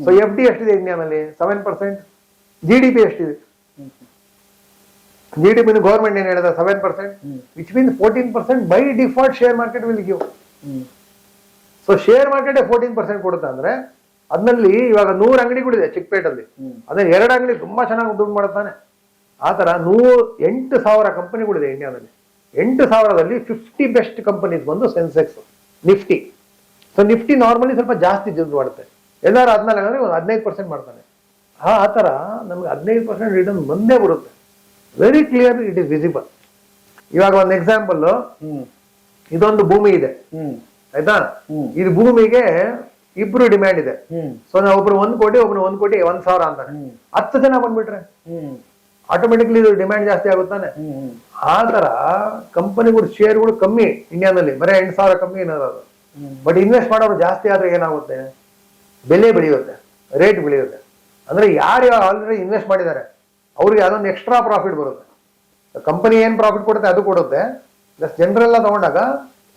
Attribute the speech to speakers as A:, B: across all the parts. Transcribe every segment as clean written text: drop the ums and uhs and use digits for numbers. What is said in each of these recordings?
A: So FD ಎಷ್ಟಿದೆ ಇಂಡಿಯಾನಲ್ಲಿ 7%. GDP ಎಷ್ಟಿದೆ? GDP government ಏನ್ ಹೇಳಿದ 7%, which means 14% by default share market will give. So share market 14% ಕೊಡುತ್ತೆ ಅಂದ್ರೆ ಅದ್ರಲ್ಲಿ ಇವಾಗ 100 ಅಂಗಡಿಗಳಿದೆ ಚಿಕ್ಕಪೇಟಲ್ಲಿ, ಅದೇ 2 ಅಂಗಡಿ ತುಂಬಾ ಚೆನ್ನಾಗಿ ದುಡ್ಡು ಮಾಡುತ್ತಾನೆ. ಆತರ 8,000 ಕಂಪನಿಗಳಿದೆ ಇಂಡಿಯಾದಲ್ಲಿ. 8,000ದಲ್ಲಿ 50 ಬೆಸ್ಟ್ ಕಂಪನೀಸ್ ಬಂದು Sensex, Nifty. So Nifty normally ಸ್ವಲ್ಪ ಜಾಸ್ತಿ ದುಡ್ಡು ಮಾಡುತ್ತೆ, ಎಲ್ಲಾರು 14 ಅಂದ್ರೆ 15% ಮಾಡ್ತಾನೆ. ಆ ತರ ನಮ್ಗೆ 15% ರಿಟರ್ನ್ ಬಂದೇ ಬರುತ್ತೆ. Very clear, it is visible. ಇವಾಗ ಒಂದು ಎಕ್ಸಾಂಪಲ್, ಇದೊಂದು ಭೂಮಿ ಇದೆ ಆಯ್ತಾ, ಇದು ಭೂಮಿಗೆ ಇಬ್ರು ಡಿಮ್ಯಾಂಡ್ ಇದೆ. ಸೊ ನಾವು ಒಬ್ರು 1 ಕೋಟಿ, ಒಬ್ರು 1 ಕೋಟಿ 1,000 ಅಂತಾನೆ. 10 ಜನ ಬಂದ್ಬಿಟ್ರೆ ಆಟೋಮೆಟಿಕ್ಲಿ ಇದು ಡಿಮ್ಯಾಂಡ್ ಜಾಸ್ತಿ ಆಗುತ್ತಾನೆ. ಆ ತರ ಕಂಪನಿಗಳು ಶೇರ್ಗಳು ಕಮ್ಮಿ ಇಂಡಿಯಾದಲ್ಲಿ, ಬರೀ 8,000 ಕಮ್ಮಿ ಏನಾದ್ರು. ಬಟ್ ಇನ್ವೆಸ್ಟ್ ಮಾಡೋರು ಜಾಸ್ತಿ ಆದ್ರೆ ಏನಾಗುತ್ತೆ, ಬೆಲೆ ಬೆಳೆಯುತ್ತೆ, ರೇಟ್ ಬೆಳೆಯುತ್ತೆ. ಅಂದ್ರೆ ಯಾರು ಆಲ್ರೆಡಿ ಇನ್ವೆಸ್ಟ್ ಮಾಡಿದ್ದಾರೆ ಅವ್ರಿಗೆ ಅದೊಂದು ಎಕ್ಸ್ಟ್ರಾ ಪ್ರಾಫಿಟ್ ಬರುತ್ತೆ. ಕಂಪನಿ ಏನ್ ಪ್ರಾಫಿಟ್ ಕೊಡುತ್ತೆ ಅದು ಕೊಡುತ್ತೆ, ಪ್ಲಸ್ ಜನರೆಲ್ಲ ತಗೊಂಡಾಗ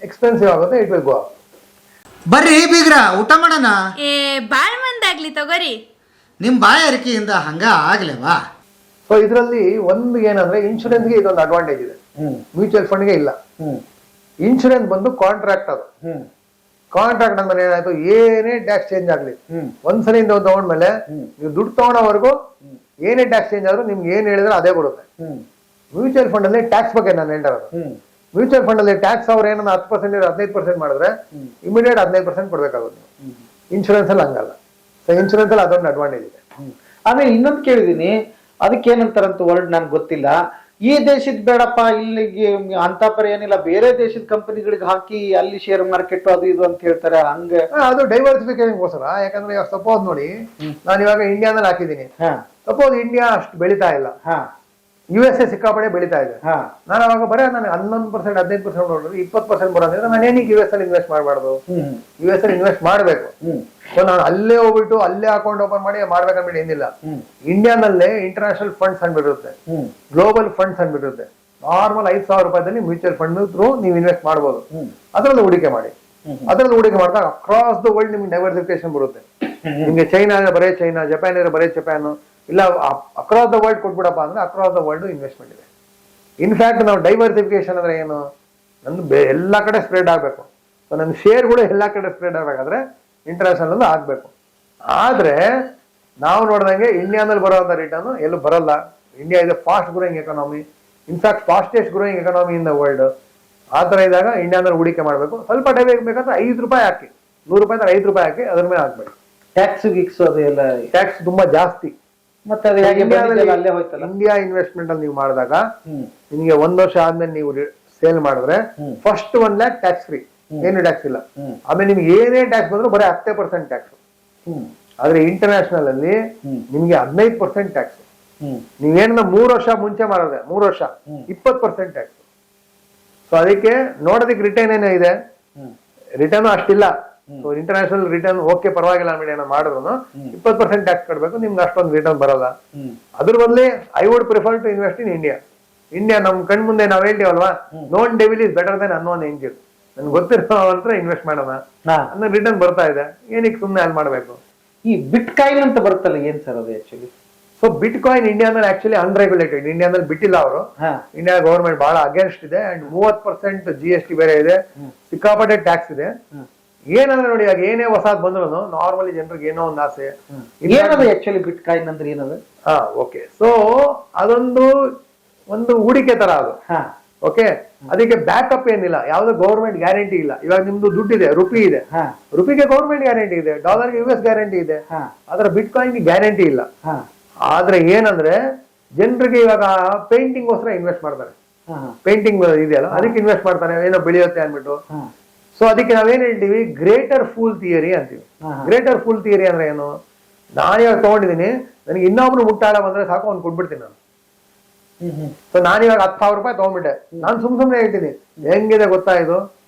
A: ಎಕ್ಸ್ಪೆನ್ಸಿವ್ ಆಗುತ್ತೆ, ಇಟ್ ವಿಲ್ ಗೋ ಅಪ್.
B: ಬರ್ರಿ ಬೀಗ್ರ, ಊಟ ಮಾಡೋಣ.
C: ಬಾಳ್ ಮಂದಾಗ್ಲಿ ತಗೋರಿ.
B: ನಿಮ್ ಬಾಯಾರಿಕೆಯಿಂದ ಹಂಗ ಆಗ್ಲೇವಾ?
A: ಸೊ ಇದರಲ್ಲಿ ಒಂದು ಏನಂದ್ರೆ ಇನ್ಶೂರೆನ್ಸ್ಗೆ ಇದೊಂದು ಅಡ್ವಾಂಟೇಜ್ ಇದೆ, ಮ್ಯೂಚುವಲ್ ಫಂಡ್ಗೆ ಇಲ್ಲ. ಇನ್ಶೂರೆನ್ಸ್ ಬಂದು ಕಾಂಟ್ರಾಕ್ಟ್, ಅದು ಕಾಂಟ್ರಾಕ್ಟ್ ಅಂದ್ಮೇಲೆ ಏನಾಯ್ತು, ಏನೇ ಟ್ಯಾಕ್ಸ್ ಚೇಂಜ್ ಆಗ್ಲಿ ಒಂದ್ಸಲಿ ತಗೊಂಡ್ಮೇಲೆ ನೀವು ದುಡ್ಡು ತಗೊಳೋವರೆಗೂ ಏನೇ ಟ್ಯಾಕ್ಸ್ ಚೇಂಜ್ ಆದ್ರೂ ನಿಮ್ಗೆ ಏನ್ ಹೇಳಿದ್ರೆ ಅದೇ ಬರುತ್ತೆ. ಮ್ಯೂಚುವಲ್ ಫಂಡ್ ಅಲ್ಲಿ ಟ್ಯಾಕ್ಸ್ ಬಗ್ಗೆ ನಾನು ಹೇಳ್ತಾರದು. ಮ್ಯೂಚುವಲ್ ಫಂಡ್ ಅಲ್ಲಿ ಟ್ಯಾಕ್ಸ್ ಅವ್ರು ಏನನ್ನ 10% 15% ಮಾಡಿದ್ರೆ ಇಮಿಡಿಯೇಟ್ 15% ಕೊಡ್ಬೇಕಾಗುತ್ತೆ. ಇನ್ಶೂರೆನ್ಸ್ ಅಲ್ಲಿ ಹಂಗಲ್ಲ. ಸೊ ಇನ್ಶೂರೆನ್ಸ್ ಅಲ್ಲಿ ಅದೊಂದು ಅಡ್ವಾಂಟೇಜ್ ಇದೆ.
D: ಆಮೇಲೆ ಇನ್ನೊಂದು ಕೇಳಿದೀನಿ, ಅದಕ್ಕೆ ಏನಂತಾರಂತ ವರ್ಡ್ ನನ್ಗೆ ಗೊತ್ತಿಲ್ಲ. ಈ ದೇಶದ ಬೇಡಪ್ಪ, ಇಲ್ಲಿಗೆ ಅಂತ ಪರ ಏನಿಲ್ಲ, ಬೇರೆ ದೇಶದ ಕಂಪನಿಗಳಿಗೆ ಹಾಕಿ ಅಲ್ಲಿ ಶೇರ್ ಮಾರ್ಕೆಟ್ ಅದು ಇದು ಅಂತ ಹೇಳ್ತಾರೆ. ಹಂಗೆ
A: ಅದು ಡೈವರ್ಸಿಫಿಕೇಶನ್ಗೋಸ್ಕರ. ಯಾಕಂದ್ರೆ ಇವಾಗ ಸಪೋಸ್ ನೋಡಿ, ನಾನು ಇವಾಗ ಇಂಡಿಯಾದಲ್ಲಿ ಹಾಕಿದ್ದೀನಿ. ಸಪೋಸ್ ಇಂಡಿಯಾ ಅಷ್ಟು ಬೆಳೀತಾ ಇಲ್ಲ, USA ಸಿಕ್ಕಾಪಡೆ ಬೆಳೀತಾ ಇದೆ. ನಾನು ಅವಾಗ ಬರೀ ನಾನು 11% 15% ನೋಡಿದ್ರೆ 20% ಬರೋದ್ರೆ ನಾನು ಏನಕ್ಕೆ US ಅಲ್ಲಿ ಇನ್ವೆಸ್ಟ್ ಮಾಡಬಾರ್ದು? US ಅಲ್ಲಿ ಇನ್ವೆಸ್ಟ್ ಮಾಡಬೇಕು. ಸೊ ನಾನು ಅಲ್ಲೇ ಹೋಗ್ಬಿಟ್ಟು ಅಲ್ಲೇ ಅಕೌಂಟ್ ಓಪನ್ ಮಾಡಿ ಮಾಡ್ಬೇಕಂದ್ಬಿಟ್ಟು ಏನಿಲ್ಲ. ಇಂಡಿಯಾನಲ್ಲೇ ಇಂಟರ್ನ್ಯಾಷನಲ್ ಫಂಡ್ಸ್ ಅಂದ್ಬಿಟ್ಟಿರುತ್ತೆ, ಗ್ಲೋಬಲ್ ಫಂಡ್ಸ್ ಅಂದ್ಬಿಟ್ಟಿರುತ್ತೆ. ನಾರ್ಮಲ್ 5,000 ರೂಪಾಯಿದಲ್ಲಿ ಮ್ಯೂಚುವಲ್ ಫಂಡ್ ಥ್ರೂ ನೀವು ಇನ್ವೆಸ್ಟ್ ಮಾಡ್ಬೋದು. ಅದರಲ್ಲಿ ಹೂಡಿಕೆ ಮಾಡಿ, ಅದರಲ್ಲಿ ಹೂಡಿಕೆ ಮಾಡಿದಾಗ ಅಕ್ರಾಸ್ ದ ವರ್ಲ್ಡ್ ನಿಮ್ಗೆ ಡೈವರ್ಸಿಫಿಕೇಶನ್ ಬರುತ್ತೆ. ನಿಮ್ಗೆ ಚೈನಾ ಅಂದ್ರೆ ಬರೇ ಚೈನಾ, ಜಪಾನ್ ಅಂದ್ರೆ ಬರೇ ಜಪಾನ್, ಇಲ್ಲ ಅಕ್ರಾಸ್ ದ ವರ್ಲ್ಡ್ ಕೊಟ್ಬಿಡಪ್ಪ ಅಂದ್ರೆ ಅಕ್ರಾಸ್ ದ ವರ್ಲ್ಡ್ ಇನ್ವೆಸ್ಟ್ಮೆಂಟ್ ಇದೆ. ಇನ್ಫ್ಯಾಕ್ಟ್ ನಾವು ಡೈವರ್ಸಿಫಿಕೇಶನ್ ಅಂದ್ರೆ ಏನು, ನಂದು ಎಲ್ಲಾ ಕಡೆ ಸ್ಪ್ರೆಡ್ ಆಗ್ಬೇಕು. ಸೊ ನನ್ನ ಶೇರ್ಗಳು ಎಲ್ಲಾ ಕಡೆ ಸ್ಪ್ರೆಡ್ ಆಗ್ಬೇಕಾದ್ರೆ ಇಂಟರ್ನ್ಯಾಷನಲ್ ಆಗ್ಬೇಕು. ಆದ್ರೆ ನಾವು ನೋಡ್ದಂಗೆ ಇಂಡಿಯಾದಲ್ಲಿ ಬರೋಂಥ ರಿಟರ್ನ್ ಎಲ್ಲೂ ಬರಲ್ಲ. ಇಂಡಿಯಾ ಇದೆ fast growing economy, in fact fastest growing economy in the world. ಆ ತರ ಇದ್ದಾಗ ಇಂಡಿಯಾದಲ್ಲಿ ಹೂಡಿಕೆ ಮಾಡಬೇಕು. ಸ್ವಲ್ಪ ಟೈಮ್ ಬೇಕಂದ್ರೆ 5 ರೂಪಾಯಿ ಹಾಕಿ, 100 ರೂಪಾಯಿ ಅಂದ್ರೆ 5 ರೂಪಾಯಿ ಹಾಕಿ ಅದ್ರ ಮೇಲೆ ಹಾಕ್ಬೇಕು.
D: ಟ್ಯಾಕ್ಸ್ ಗಿಕ್ಸ್ ಅದೆಲ್ಲ
A: ಟ್ಯಾಕ್ಸ್ ತುಂಬಾ ಜಾಸ್ತಿ.
D: ಮತ್ತೆ
A: ಇಂಡಿಯಾ ಇನ್ವೆಸ್ಟ್ಮೆಂಟ್ ಅಲ್ಲಿ ನೀವು ಮಾಡಿದಾಗ ನಿಮ್ಗೆ 1 ವರ್ಷ ಆದ್ಮೇಲೆ ನೀವು ಸೇಲ್ ಮಾಡಿದ್ರೆ ಫಸ್ಟ್ 1 lakh ಟ್ಯಾಕ್ಸ್ ಫ್ರೀ, ಏನು ಟ್ಯಾಕ್ಸ್ ಇಲ್ಲ. ಆಮೇಲೆ ನಿಮ್ಗೆ ಏನೇ ಟ್ಯಾಕ್ಸ್ ಬಂದ್ರು ಬರೀ 10% ಟ್ಯಾಕ್ಸ್. ಆದ್ರೆ ಇಂಟರ್ನ್ಯಾಷನಲ್ ಅಲ್ಲಿ ನಿಮ್ಗೆ 15% ಟ್ಯಾಕ್ಸ್. ನೀವೇನ 3 ವರ್ಷ ಮುಂಚೆ ಮಾಡಿದ್ರೆ 3 ವರ್ಷ 20% ಟ್ಯಾಕ್ಸ್. ಸೊ ಅದಕ್ಕೆ ನೋಡೋದಕ್ಕೆ ರಿಟರ್ನ್ ಏನೋ ಇದೆ, ರಿಟರ್ನ್ ಅಷ್ಟಿಲ್ಲ. ಸೊ ಇಂಟರ್ನ್ಯಾಷನಲ್ ರಿಟರ್ನ್ ಓಕೆ ಪರವಾಗಿಲ್ಲ ಅಂದ್ಬಿಟ್ಟು ಏನೋ ಮಾಡಿದ್ರು 20% ಟ್ಯಾಕ್ಸ್ ಕಟ್ಬೇಕು, ನಿಮ್ಗೆ ಅಷ್ಟೊಂದು ರಿಟರ್ನ್ ಬರಲ್ಲ. ಅದ್ರ ಬದಲೇ I would prefer to invest in India. India ನಮ್ ಕಣ್ ಮುಂದೆ ನಾವ್ ಹೇಳ್ತೀವಲ್ವಾ, known devil is better than unknown angel. ನನ್ಗೆ ಗೊತ್ತಿರೋ ಹತ್ರ ಇನ್ವೆಸ್ಟ್ ಮಾಡೋಣ ಅಂದ್ರೆ ರಿಟರ್ನ್ ಬರ್ತಾ ಇದೆ, ಏನಕ್ಕೆ ಸುಮ್ಮನೆ ಅಲ್ಲಿ ಮಾಡ್ಬೇಕು.
D: ಈ ಬಿಟ್ ಕಾಯಿನ್ ಅಂತ ಬರುತ್ತಲ್ಲ, ಏನ್ ಸರ್ ಅದು ಆಕ್ಚುಲಿ?
A: ಸೊ ಬಿಟ್ ಕಾಯಿನ್ ಇಂಡಿಯಾದಲ್ಲಿ ಆಕ್ಚುಲಿ ಅನ್ರೆಗ್ಯುಲೇಟೆಡ್. ಇಂಡಿಯಾದಲ್ಲಿ ಬಿಟ್ಟಿಲ್ಲ ಅವರು. ಇಂಡಿಯಾ ಗವರ್ಮೆಂಟ್ ಬಹಳ ಅಗೇನ್ಸ್ಟ್ ಇದೆ. ಅಂಡ್ 30% GST ಬೇರೆ ಇದೆ, ಸಿಕ್ಕಾಪಟ್ಟೆ ಟ್ಯಾಕ್ಸ್ ಇದೆ. ಏನಂದ್ರೆ ನೋಡಿ, ಇವಾಗ ಏನೇ ಹೊಸದ್ ಬಂದ್ರು ನಾರ್ಮಲಿ ಜನರಿಗೆ ಏನೋ ಒಂದು ಆಸೆ.
D: ಆಕ್ಚುಲಿ ಬಿಟ್ ಕಾಯಿನ್ ಅಂದ್ರೆ ಏನದು?
A: ಓಕೆ, ಸೊ ಅದೊಂದು ಹೂಡಿಕೆ ತರ ಅದು. ಓಕೆ, ಅದಕ್ಕೆ ಬ್ಯಾಕಪ್ ಏನಿಲ್ಲ, ಯಾವ್ದು ಗೌರ್ಮೆಂಟ್ ಗ್ಯಾರಂಟಿ ಇಲ್ಲ. ಇವಾಗ ನಿಮ್ದು ದುಡ್ಡಿದೆ, ರುಪಿ ಇದೆ, ರುಪಿಗೆ ಗೌರ್ಮೆಂಟ್ ಗ್ಯಾರಂಟಿ ಇದೆ, ಡಾಲರ್ಗೆ US ಗ್ಯಾರಂಟಿ ಇದೆ. ಆದ್ರೆ ಬಿಟ್ ಕಾಯಿನ್ಗೆ ಗ್ಯಾರಂಟಿ ಇಲ್ಲ. ಆದ್ರೆ ಏನಂದ್ರೆ ಜನರಿಗೆ ಇವಾಗ ಪೇಂಟಿಂಗ್ ಗೋಸ್ಕರ ಇನ್ವೆಸ್ಟ್ ಮಾಡ್ತಾರೆ. ಪೇಂಟಿಂಗ್ ಇದೆಯಲ್ಲ, ಅದಕ್ಕೆ ಇನ್ವೆಸ್ಟ್ ಮಾಡ್ತಾರೆ, ಏನೋ ಬೆಳೆಯುತ್ತೆ ಅನ್ಬಿಟ್ಟು. ಸೊ ಅದಕ್ಕೆ ನಾವೇನ್ ಹೇಳ್ತೀವಿ, ಗ್ರೇಟರ್ ಫೂಲ್ ಥಿಯರಿ ಅಂತೀವಿ. ಗ್ರೇಟರ್ ಫೂಲ್ ಥಿಯರಿ ಅಂದ್ರೆ ಏನು, ನಾನು ಇವಾಗ ತಗೊಂಡಿದ್ದೀನಿ, ನನಗೆ ಇನ್ನೊಬ್ರು ಮುಟ್ಟಾಳ ಬಂದ್ರೆ ಸಾಕು, ಅವ್ನು ಕೊಟ್ಬಿಡ್ತೀನಿ ನಾನು. ಸೊ ನಾನಿವಾಗ 10,000 ರೂಪಾಯಿ ತಗೊಂಡ್ಬಿಟ್ಟೆ, ನಾನು ಸುಮ್ನೆ ಹೇಳ್ತೀನಿ, ಹೆಂಗಿದೆ ಗೊತ್ತಾ ಇದು,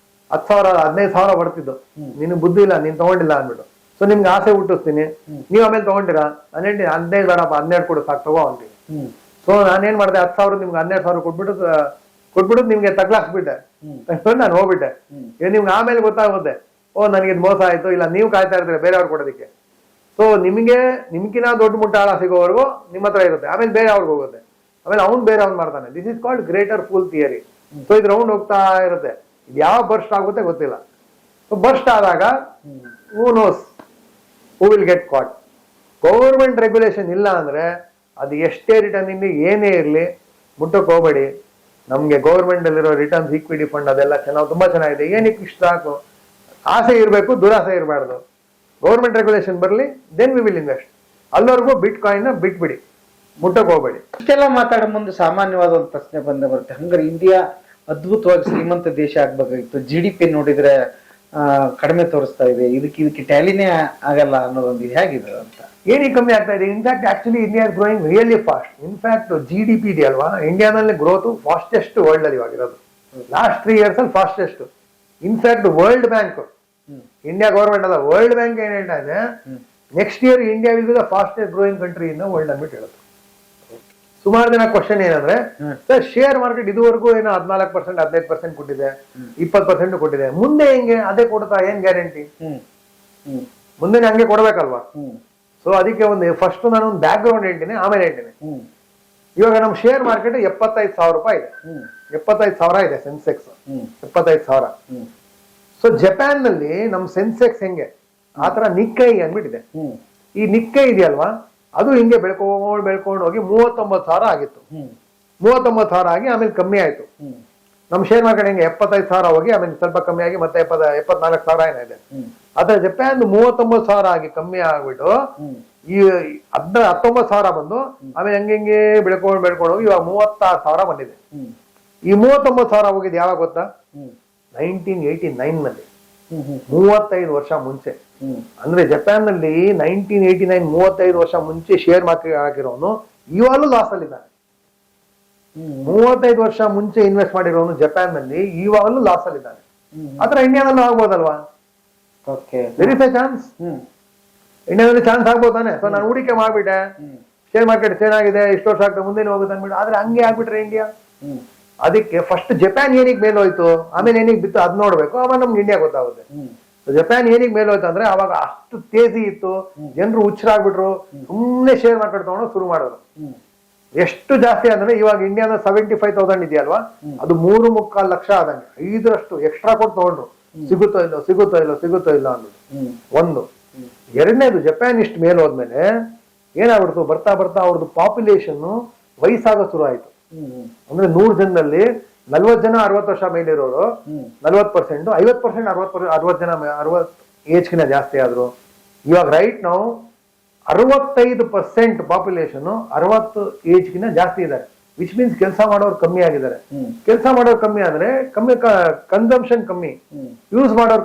A: 10,000 15,000 ಬರ್ತಿದ್ದು, ನಿನ್ ಬುದ್ಧಿ ಇಲ್ಲ, ನೀನ್ ತಗೊಂಡಿಲ್ಲ ಅಂದ್ಬಿಟ್ಟು. ಸೊ ನಿಮ್ಗೆ ಆಸೆ ಹುಟ್ಟಿಸ್ತೀನಿ, ನೀವ್ ಆಮೇಲೆ ತಗೊಂಡಿರಾ, ನಾನು ಹೇಳ್ತೀನಿ 15 ಬೇಡಪ್ಪ 12 ಕೊಡು ಸಾಕು, ತಗೋ ಅಂತೀನಿ. ಸೊ ನಾನೇನ್ ಮಾಡಿದೆ, 10,000 ನಿಮ್ಗೆ 12,000 ಕೊಟ್ಬಿಟ್ಟು ನಿಮ್ಗೆ ತಗ್ಲಾಕ್ಸ್ಬಿಟ್ಟೆ, ನಾನು ಹೋಗ್ಬಿಟ್ಟೆ. ನಿಮ್ಗೆ ಆಮೇಲೆ ಗೊತ್ತಾಗುತ್ತೆ, ಓ ನನಗೆ ಮೋಸ ಆಯ್ತು, ಇಲ್ಲ ನೀವು ಕಾಯ್ತಾ ಇರ್ತೀರ ಬೇರೆಯವ್ರು ಕೊಡೋದಕ್ಕೆ. ಸೊ ಸೊ ನಿಮ್ಗಿನ ದೊಡ್ಡ ಮುಟ್ಟಾಳ ಸಿಗೋವರೆಗೂ ನಿಮ್ಮ ಹತ್ರ ಇರುತ್ತೆ, ಆಮೇಲೆ ಬೇರೆ ಅವ್ರಿಗೆ ಹೋಗುತ್ತೆ, ಆಮೇಲೆ ಅವ್ನು ಬೇರೆ ಅವ್ನು ಮಾಡ್ತಾನೆ. This is called greater fool theory. So ಇದು ರೌಂಡ್ ಹೋಗ್ತಾ ಇರುತ್ತೆ. ಇದು ಯಾವ ಬರ್ಸ್ಟ್ ಆಗುತ್ತೆ ಗೊತ್ತಿಲ್ಲ. ಸೊ ಬರ್ಸ್ಟ್ ಆದಾಗ who knows who will get caught. Government regulation ಇಲ್ಲ ಅಂದ್ರೆ ಅದು ಎಷ್ಟೇ ರಿಟರ್ನ್ ಇಲ್ಲಿ ಏನೇ ಇರಲಿ ಮುಟ್ಟಕ್ಕೆ ಹೋಗಬೇಡಿ. ನಮ್ಗೆ ಗೌರ್ಮೆಂಟ್ ಅಲ್ಲಿರೋ ರಿಟರ್ನ್ಸ್ ಈಕ್ವಿಟಿ ಫಂಡ್ ಅದೆಲ್ಲ ತುಂಬಾ ಚೆನ್ನಾಗಿದೆ. ಏನಕ್ಕೆ ಇಷ್ಟ ಸಾಕು, ಆಸೆ ಇರಬೇಕು, ದುರಾಸೆ ಇರಬಾರ್ದು. ಗೌರ್ಮೆಂಟ್ ರೆಗ್ಯುಲೇಷನ್ ಬರಲಿ, ದೆನ್ ವಿ ವಿಲ್ ಇನ್ವೆಸ್ಟ್. ಅಲ್ಲವರೆಗೂ ಬಿಟ್ ಕಾಯಿನ್ ಬಿಟ್ಬಿಡಿ, ಮುಟ್ಟಕ್ಕೆ ಹೋಗಬೇಡಿ.
D: ಇಷ್ಟೆಲ್ಲ ಮಾತಾಡೋ ಮುಂದೆ ಸಾಮಾನ್ಯವಾದ ಒಂದು ಪ್ರಶ್ನೆ ಬಂದೇ ಬರುತ್ತೆ. ಹಂಗಾರೆ ಇಂಡಿಯಾ ಅದ್ಭುತವಾಗಿ ಶ್ರೀಮಂತ ದೇಶ ಆಗ್ಬೇಕಾಗಿತ್ತು, GDP ನೋಡಿದ್ರೆ ಕಡಿಮೆ ತೋರಿಸ್ತಾ ಇದೆ, ಇದಕ್ಕೆ ಟ್ಯಾಲಿನೇ ಆಗಲ್ಲ ಅನ್ನೋದೊಂದು ಹೇಗಿದೆ ಅಂತ.
A: ಏನಕ್ಕೆ ಕಮ್ಮಿ ಆಗ್ತಾ ಇದೆ? In fact actually India is growing really fast. In fact GDP ಇದೆಯಲ್ವಾ, ಇಂಡಿಯಾದಲ್ಲಿ ಗ್ರೋತ್ ಫಾಸ್ಟೆಸ್ಟ್ ವರ್ಲ್ಡ್ ಅಲ್ಲಿ ಇವಾಗಿರೋದು. ಲಾಸ್ಟ್ 3 years ಅಲ್ಲಿ fastest. In fact world bank, India government ಅಲ್ಲ, ವರ್ಲ್ಡ್ ಬ್ಯಾಂಕ್ ಏನ್ ಹೇಳ್ತಾ ಇದೆ, next year India will be the fastest growing country in the world ಅಂದ್ಬಿಟ್ಟು ಹೇಳುತ್ತೆ. ಸುಮಾರು ದಿನ ಕ್ವಶನ್ ಏನಂದ್ರೆ, ಸರ್ ಶೇರ್ ಮಾರ್ಕೆಟ್ ಇದುವರೆಗೂ ಏನೋ 14%, 15% ಕೊಟ್ಟಿದೆ, 20% ಕೊಟ್ಟಿದೆ, ಮುಂದೆ ಹೆಂಗೆ ಅದೇ ಕೊಡ್ತಾ, ಏನ್ ಗ್ಯಾರಂಟಿ? ಮುಂದೆ ಹಂಗೆ ಕೊಡ್ಬೇಕಲ್ವಾ? ಸೊ ಅದಕ್ಕೆ ಫಸ್ಟ್ ನಾನು ಒಂದು ಬ್ಯಾಕ್ ಗ್ರೌಂಡ್ ಹೇಳ್ತೀನಿ, ಆಮೇಲೆ ಹೇಳ್ತೀನಿ. ಇವಾಗ ನಮ್ಮ ಶೇರ್ ಮಾರ್ಕೆಟ್ 75,000 ರೂಪಾಯಿ ಇದೆ, 75,000 ಇದೆ ಸೆನ್ಸೆಕ್ಸ್, 75,000. ಸೊ ಜಪಾನ್ ನಲ್ಲಿ ನಮ್ ಸೆನ್ಸೆಕ್ಸ್ ಹೆಂಗೆ ಆತರ ನಿಕ್ಕೈ ಅಂದ್ಬಿಟ್ಟಿದೆ. ಈ ನಿಕ್ಕೈ ಇದೆಯಲ್ವಾ, ಅದು ಹಿಂಗೆ ಬೆಳ್ಕೊಂಡು ಹೋಗಿ 39,000 ಆಗಿತ್ತು. 39,000 ಆಗಿ ಆಮೇಲೆ ಕಮ್ಮಿ ಆಯ್ತು. ನಮ್ ಶೇರ್ ಮಾರ್ಕೆಟ್ ಹೆಂಗೆ 75,000 ಹೋಗಿ ಆಮೇಲೆ ಸ್ವಲ್ಪ ಕಮ್ಮಿ ಆಗಿ ಮತ್ತೆ 74,000 ಏನಿದೆ. ಆದ್ರೆ ಜಪಾನ್ 39,000 ಆಗಿ ಕಮ್ಮಿ ಆಗ್ಬಿಟ್ಟು ಈ 19,000 ಬಂದು ಆಮೇಲೆ ಹಂಗೆ ಬೆಳ್ಕೊಂಡು ಹೋಗಿ ಇವಾಗ 36,000 ಬಂದಿದೆ. ಈ 39,000 ಹೋಗಿದ್ ಯಾವಾಗ ಗೊತ್ತಾ? 1989 ನಲ್ಲಿ, 35 ವರ್ಷ ಮುಂಚೆ. ಅಂದ್ರೆ ಜಪಾನ್ ನಲ್ಲಿ 1989, 35 ವರ್ಷ ಮುಂಚೆ ಶೇರ್ ಮಾರ್ಕೆಟ್ ಹಾಕಿರೋನು ಇವಾಗಲೂ ಲಾಸ್ ಅಲ್ಲಿ ಇದ್ದಾನೆ. 35 ವರ್ಷ ಮುಂಚೆ ಇನ್ವೆಸ್ಟ್ ಮಾಡಿರೋನು ಜಪಾನ್ ನಲ್ಲಿ ಇವಾಗಲೂ ಲಾಸ್ ಅಲ್ಲಿ ಇದ್ದಾನೆ. ಆತರ ಇಂಡಿಯಾದಲ್ಲೂ ಆಗ್ಬೋದಲ್ವಾ? Very fair chance. ಇಂಡಿಯಾದಲ್ಲಿ ಚಾನ್ಸ್ ಆಗ್ಬೋದಾನೆ. ಸೊ ನಾನು ಹೂಡಿಕೆ ಮಾಡ್ಬಿಟ್ಟೆ, ಶೇರ್ ಮಾರ್ಕೆಟ್ ಚೆನ್ನಾಗಿದೆ, ಇಷ್ಟು ವರ್ಷ ಆಗ್ತದೆ, ಮುಂದೆ ಹೋಗುತ್ತೆ ಅಂದ್ಬಿಟ್ಟು. ಆದ್ರೆ ಹಂಗೆ ಆಗ್ಬಿಟ್ರೆ ಇಂಡಿಯಾ. ಅದಕ್ಕೆ ಫಸ್ಟ್ ಜಪಾನ್ ಏನಿಗೆ ಮೇಲೆ ಹೋಯ್ತು, ಆಮೇಲೆ ಏನಿಗೆ ಬಿತ್ತು ಅದ್ ನೋಡ್ಬೇಕು, ಆಮೇಲೆ ನಮ್ಗೆ ಇಂಡಿಯಾ ಗೊತ್ತಾಗುತ್ತೆ. ಜಪಾನ್ ಏನಿಗೆ ಮೇಲೆ ಹೋಯ್ತು ಅಂದ್ರೆ ಅವಾಗ ಅಷ್ಟು ತೇಜಿ ಇತ್ತು, ಜನರು ಹುಚ್ಚರಾಗ್ಬಿಟ್ರು, ಸುಮ್ಮನೆ ಶೇರ್ ಮಾರ್ಕೆಟ್ ತಗೊಂಡು ಶುರು ಮಾಡೋರು. ಎಷ್ಟು ಜಾಸ್ತಿ ಅಂದ್ರೆ ಇವಾಗ ಇಂಡಿಯಾದ 75,000 ಇದೆಯಲ್ವಾ, ಅದು 3.25 ಲಕ್ಷ ಆದಂಗೆ 5ರಷ್ಟು ಎಕ್ಸ್ಟ್ರಾ ಕೊಟ್ಟು ತಗೊಂಡ್ರು. ಸಿಗುತ್ತೋ ಇಲ್ಲ ಅನ್ನೋದು ಒಂದು. ಎರಡನೇದು, ಜಪಾನ್ ಇಷ್ಟು ಮೇಲೆ ಹೋದ್ಮೇಲೆ ಏನಾಗ್ಬಿಡ್ತು, ಬರ್ತಾ ಅವ್ರದ್ದು ಪಾಪ್ಯುಲೇಷನ್ ವಯಸ್ಸಾಗ ಶುರು ಆಯ್ತು. ಅಂದ್ರೆ 100 ಜನದಲ್ಲಿ 40 ಜನ 60 ವರ್ಷ ಮೇಲಿರೋರು 40%, 50% 60 ಜನ 60 ಏಜ್ಗಿನ ಜಾಸ್ತಿ ಆದ್ರು. ಇವಾಗ ರೈಟ್ ನಾವು 65% ಪಾಪ್ಯುಲೇಷನ್ 60 ಏಜ್ಗಿನ ಜಾಸ್ತಿ ಇದ್ದಾರೆ. ವಿಚ್ ಮೀನ್ಸ್ ಕೆಲಸ ಮಾಡೋರು ಕಮ್ಮಿ ಆಗಿದ್ದಾರೆ. ಕೆಲಸ ಮಾಡೋರು ಕಮ್ಮಿ ಆದ್ರೆ ಕನ್ಸಂಪ್ಷನ್ ಕಮ್ಮಿ, ಯೂಸ್ ಮಾಡೋರು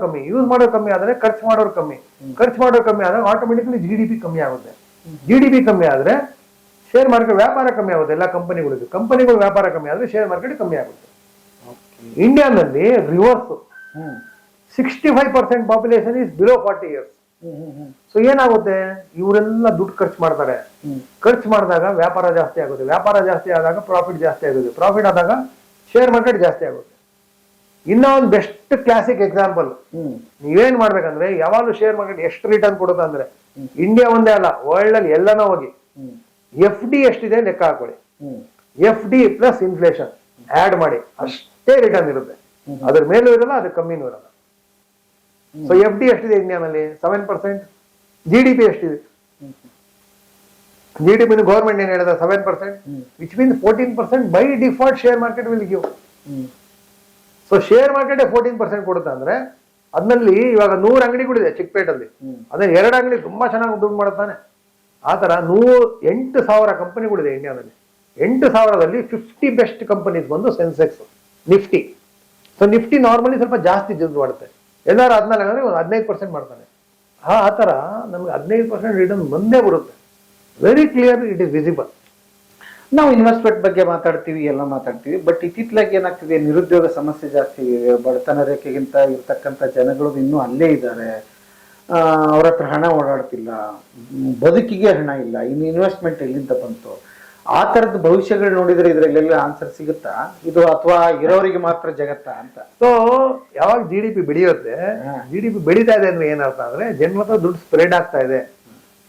A: ಕಮ್ಮಿ ಆದ್ರೆ ಖರ್ಚು ಮಾಡೋರು ಕಮ್ಮಿ ಆದ್ರೆ ಆಟೋಮೆಟಿಕಲಿ GDP ಕಮ್ಮಿ ಆಗುತ್ತೆ. GDP ಕಮ್ಮಿ ಆದ್ರೆ ಶೇರ್ ಮಾರ್ಕೆಟ್ ವ್ಯಾಪಾರ ಕಮ್ಮಿ ಆಗುತ್ತೆ. ಎಲ್ಲ ಕಂಪನಿಗಳು ವ್ಯಾಪಾರ ಕಮ್ಮಿ ಆದ್ರೆ ಶೇರ್ ಮಾರ್ಕೆಟ್ ಕಮ್ಮಿ ಆಗುತ್ತೆ. ಇಂಡಿಯಾದಲ್ಲಿ reverse, 65% population is below 40 years. So ಏನಾಗುತ್ತೆ, ಇವರೆಲ್ಲ ದುಡ್ಡು ಖರ್ಚು ಮಾಡ್ತಾರೆ. ಖರ್ಚು ಮಾಡಿದಾಗ ವ್ಯಾಪಾರ ಜಾಸ್ತಿ ಆಗುತ್ತೆ, ವ್ಯಾಪಾರ ಜಾಸ್ತಿ ಆದಾಗ ಪ್ರಾಫಿಟ್ ಜಾಸ್ತಿ ಆಗುತ್ತೆ, ಪ್ರಾಫಿಟ್ ಆದಾಗ ಶೇರ್ ಮಾರ್ಕೆಟ್ ಜಾಸ್ತಿ ಆಗುತ್ತೆ. ಇನ್ನ ಒಂದು ಬೆಸ್ಟ್ ಕ್ಲಾಸಿಕ್ ಎಕ್ಸಾಂಪಲ್, ನೀವೇನ್ ಮಾಡ್ಬೇಕಂದ್ರೆ ಯಾವಾಗಲೂ ಶೇರ್ ಮಾರ್ಕೆಟ್ ಎಷ್ಟು ರಿಟರ್ನ್ ಕೊಡುತ್ತೆ ಅಂದ್ರೆ, ಇಂಡಿಯಾ ಒಂದೇ ಅಲ್ಲ ವರ್ಲ್ಡ್ ಅಲ್ಲಿ ಎಲ್ಲಾನ ಹೋಗಿ FD ಎಷ್ಟಿದೆ ಲೆಕ್ಕ ಹಾಕೊಳ್ಳಿ, FD ಪ್ಲಸ್ ಇನ್ಫ್ಲೇಷನ್ ಆಡ್ ಮಾಡಿ, ಅಷ್ಟೇ ರಿಟರ್ನ್ ಇರುತ್ತೆ. ಅದ್ರ ಮೇಲೂ ಇರಲ್ಲ, ಅದ್ರ ಕಮ್ಮಿನೂ ಇರಲ್ಲ. ಸೊ FD ಎಷ್ಟಿದೆ ಇಂಡಿಯಾನಲ್ಲಿ? 7%. GDP ಎಷ್ಟಿದೆ? GDP ಗೌರ್ಮೆಂಟ್ ಏನ್ ಹೇಳಿದ 7%, which means 14% by default share market will give. So share market 14% ಕೊಡುತ್ತೆ ಅಂದ್ರೆ ಅದ್ರಲ್ಲಿ ಇವಾಗ 100 ಅಂಗಡಿಗಳಿದೆ ಚಿಕ್ಕಪೇಟಲ್ಲಿ, ಅದೇ 2 ಅಂಗಡಿ ತುಂಬಾ ಚೆನ್ನಾಗಿ ದುಡ್ಡು ಮಾಡುತ್ತಾನೆ. ಆತರ 8,000 ಕಂಪನಿಗಳಿದೆ ಇಂಡಿಯಾದಲ್ಲಿ. 8,000ದಲ್ಲಿ 50 ಬೆಸ್ಟ್ ಕಂಪನೀಸ್ ಬಂದು Sensex, Nifty. So Nifty normally ಸ್ವಲ್ಪ ಜಾಸ್ತಿ ದುಡ್ಡು ಮಾಡುತ್ತೆ, ಎಲ್ಲಾರು 14 ಅಂದ್ರೆ 15% ಮಾಡ್ತಾನೆ. ಆ ತರ ನಮ್ಗೆ 15% ರಿಟರ್ನ್ ಬಂದೇ ಬರುತ್ತೆ. Very clear, it is visible.
D: ನಾವು ಇನ್ವೆಸ್ಟ್ಮೆಂಟ್ ಬಗ್ಗೆ ಮಾತಾಡ್ತೀವಿ, ಎಲ್ಲ ಮಾತಾಡ್ತೀವಿ, ಬಟ್ ಇತ್ತಿತ್ತಲಾಗಿ ಏನಾಗ್ತಿದೆ, ನಿರುದ್ಯೋಗ ಸಮಸ್ಯೆ ಜಾಸ್ತಿ ಇದೆ. ಬಡತನ ರೇಖೆಗಿಂತ ಇರ್ತಕ್ಕಂಥ ಜನಗಳು ಇನ್ನೂ ಅಲ್ಲೇ ಇದ್ದಾರೆ. ಅವ್ರ ಹತ್ರ ಹಣ ಓಡಾಡ್ತಿಲ್ಲ, ಬದುಕಿಗೆ ಹಣ ಇಲ್ಲ, ಇನ್ನು ಇನ್ವೆಸ್ಟ್ಮೆಂಟ್ ಎಲ್ಲಿಂದ ಬಂತು? ಆ ತರದ ಭವಿಷ್ಯಗಳು ನೋಡಿದ್ರೆ ಇದ್ರಲ್ಲೆಲ್ಲ ಆನ್ಸರ್ ಸಿಗುತ್ತಾ ಇದು, ಅಥವಾ ಇರೋರಿಗೆ ಮಾತ್ರ ಜಗತ್ತಾ ಅಂತ?
A: ಸೊ ಯಾವಾಗ GDP ಬೆಳೆಯುತ್ತೆ, GDP ಬೆಳೀತಾ ಇದೆ ಅಂದ್ರೆ ಏನರ್ಥ ಅಂದ್ರೆ ಜನರ ಹತ್ರ ದುಡ್ಡು ಸ್ಪ್ರೆಡ್ ಆಗ್ತಾ ಇದೆ.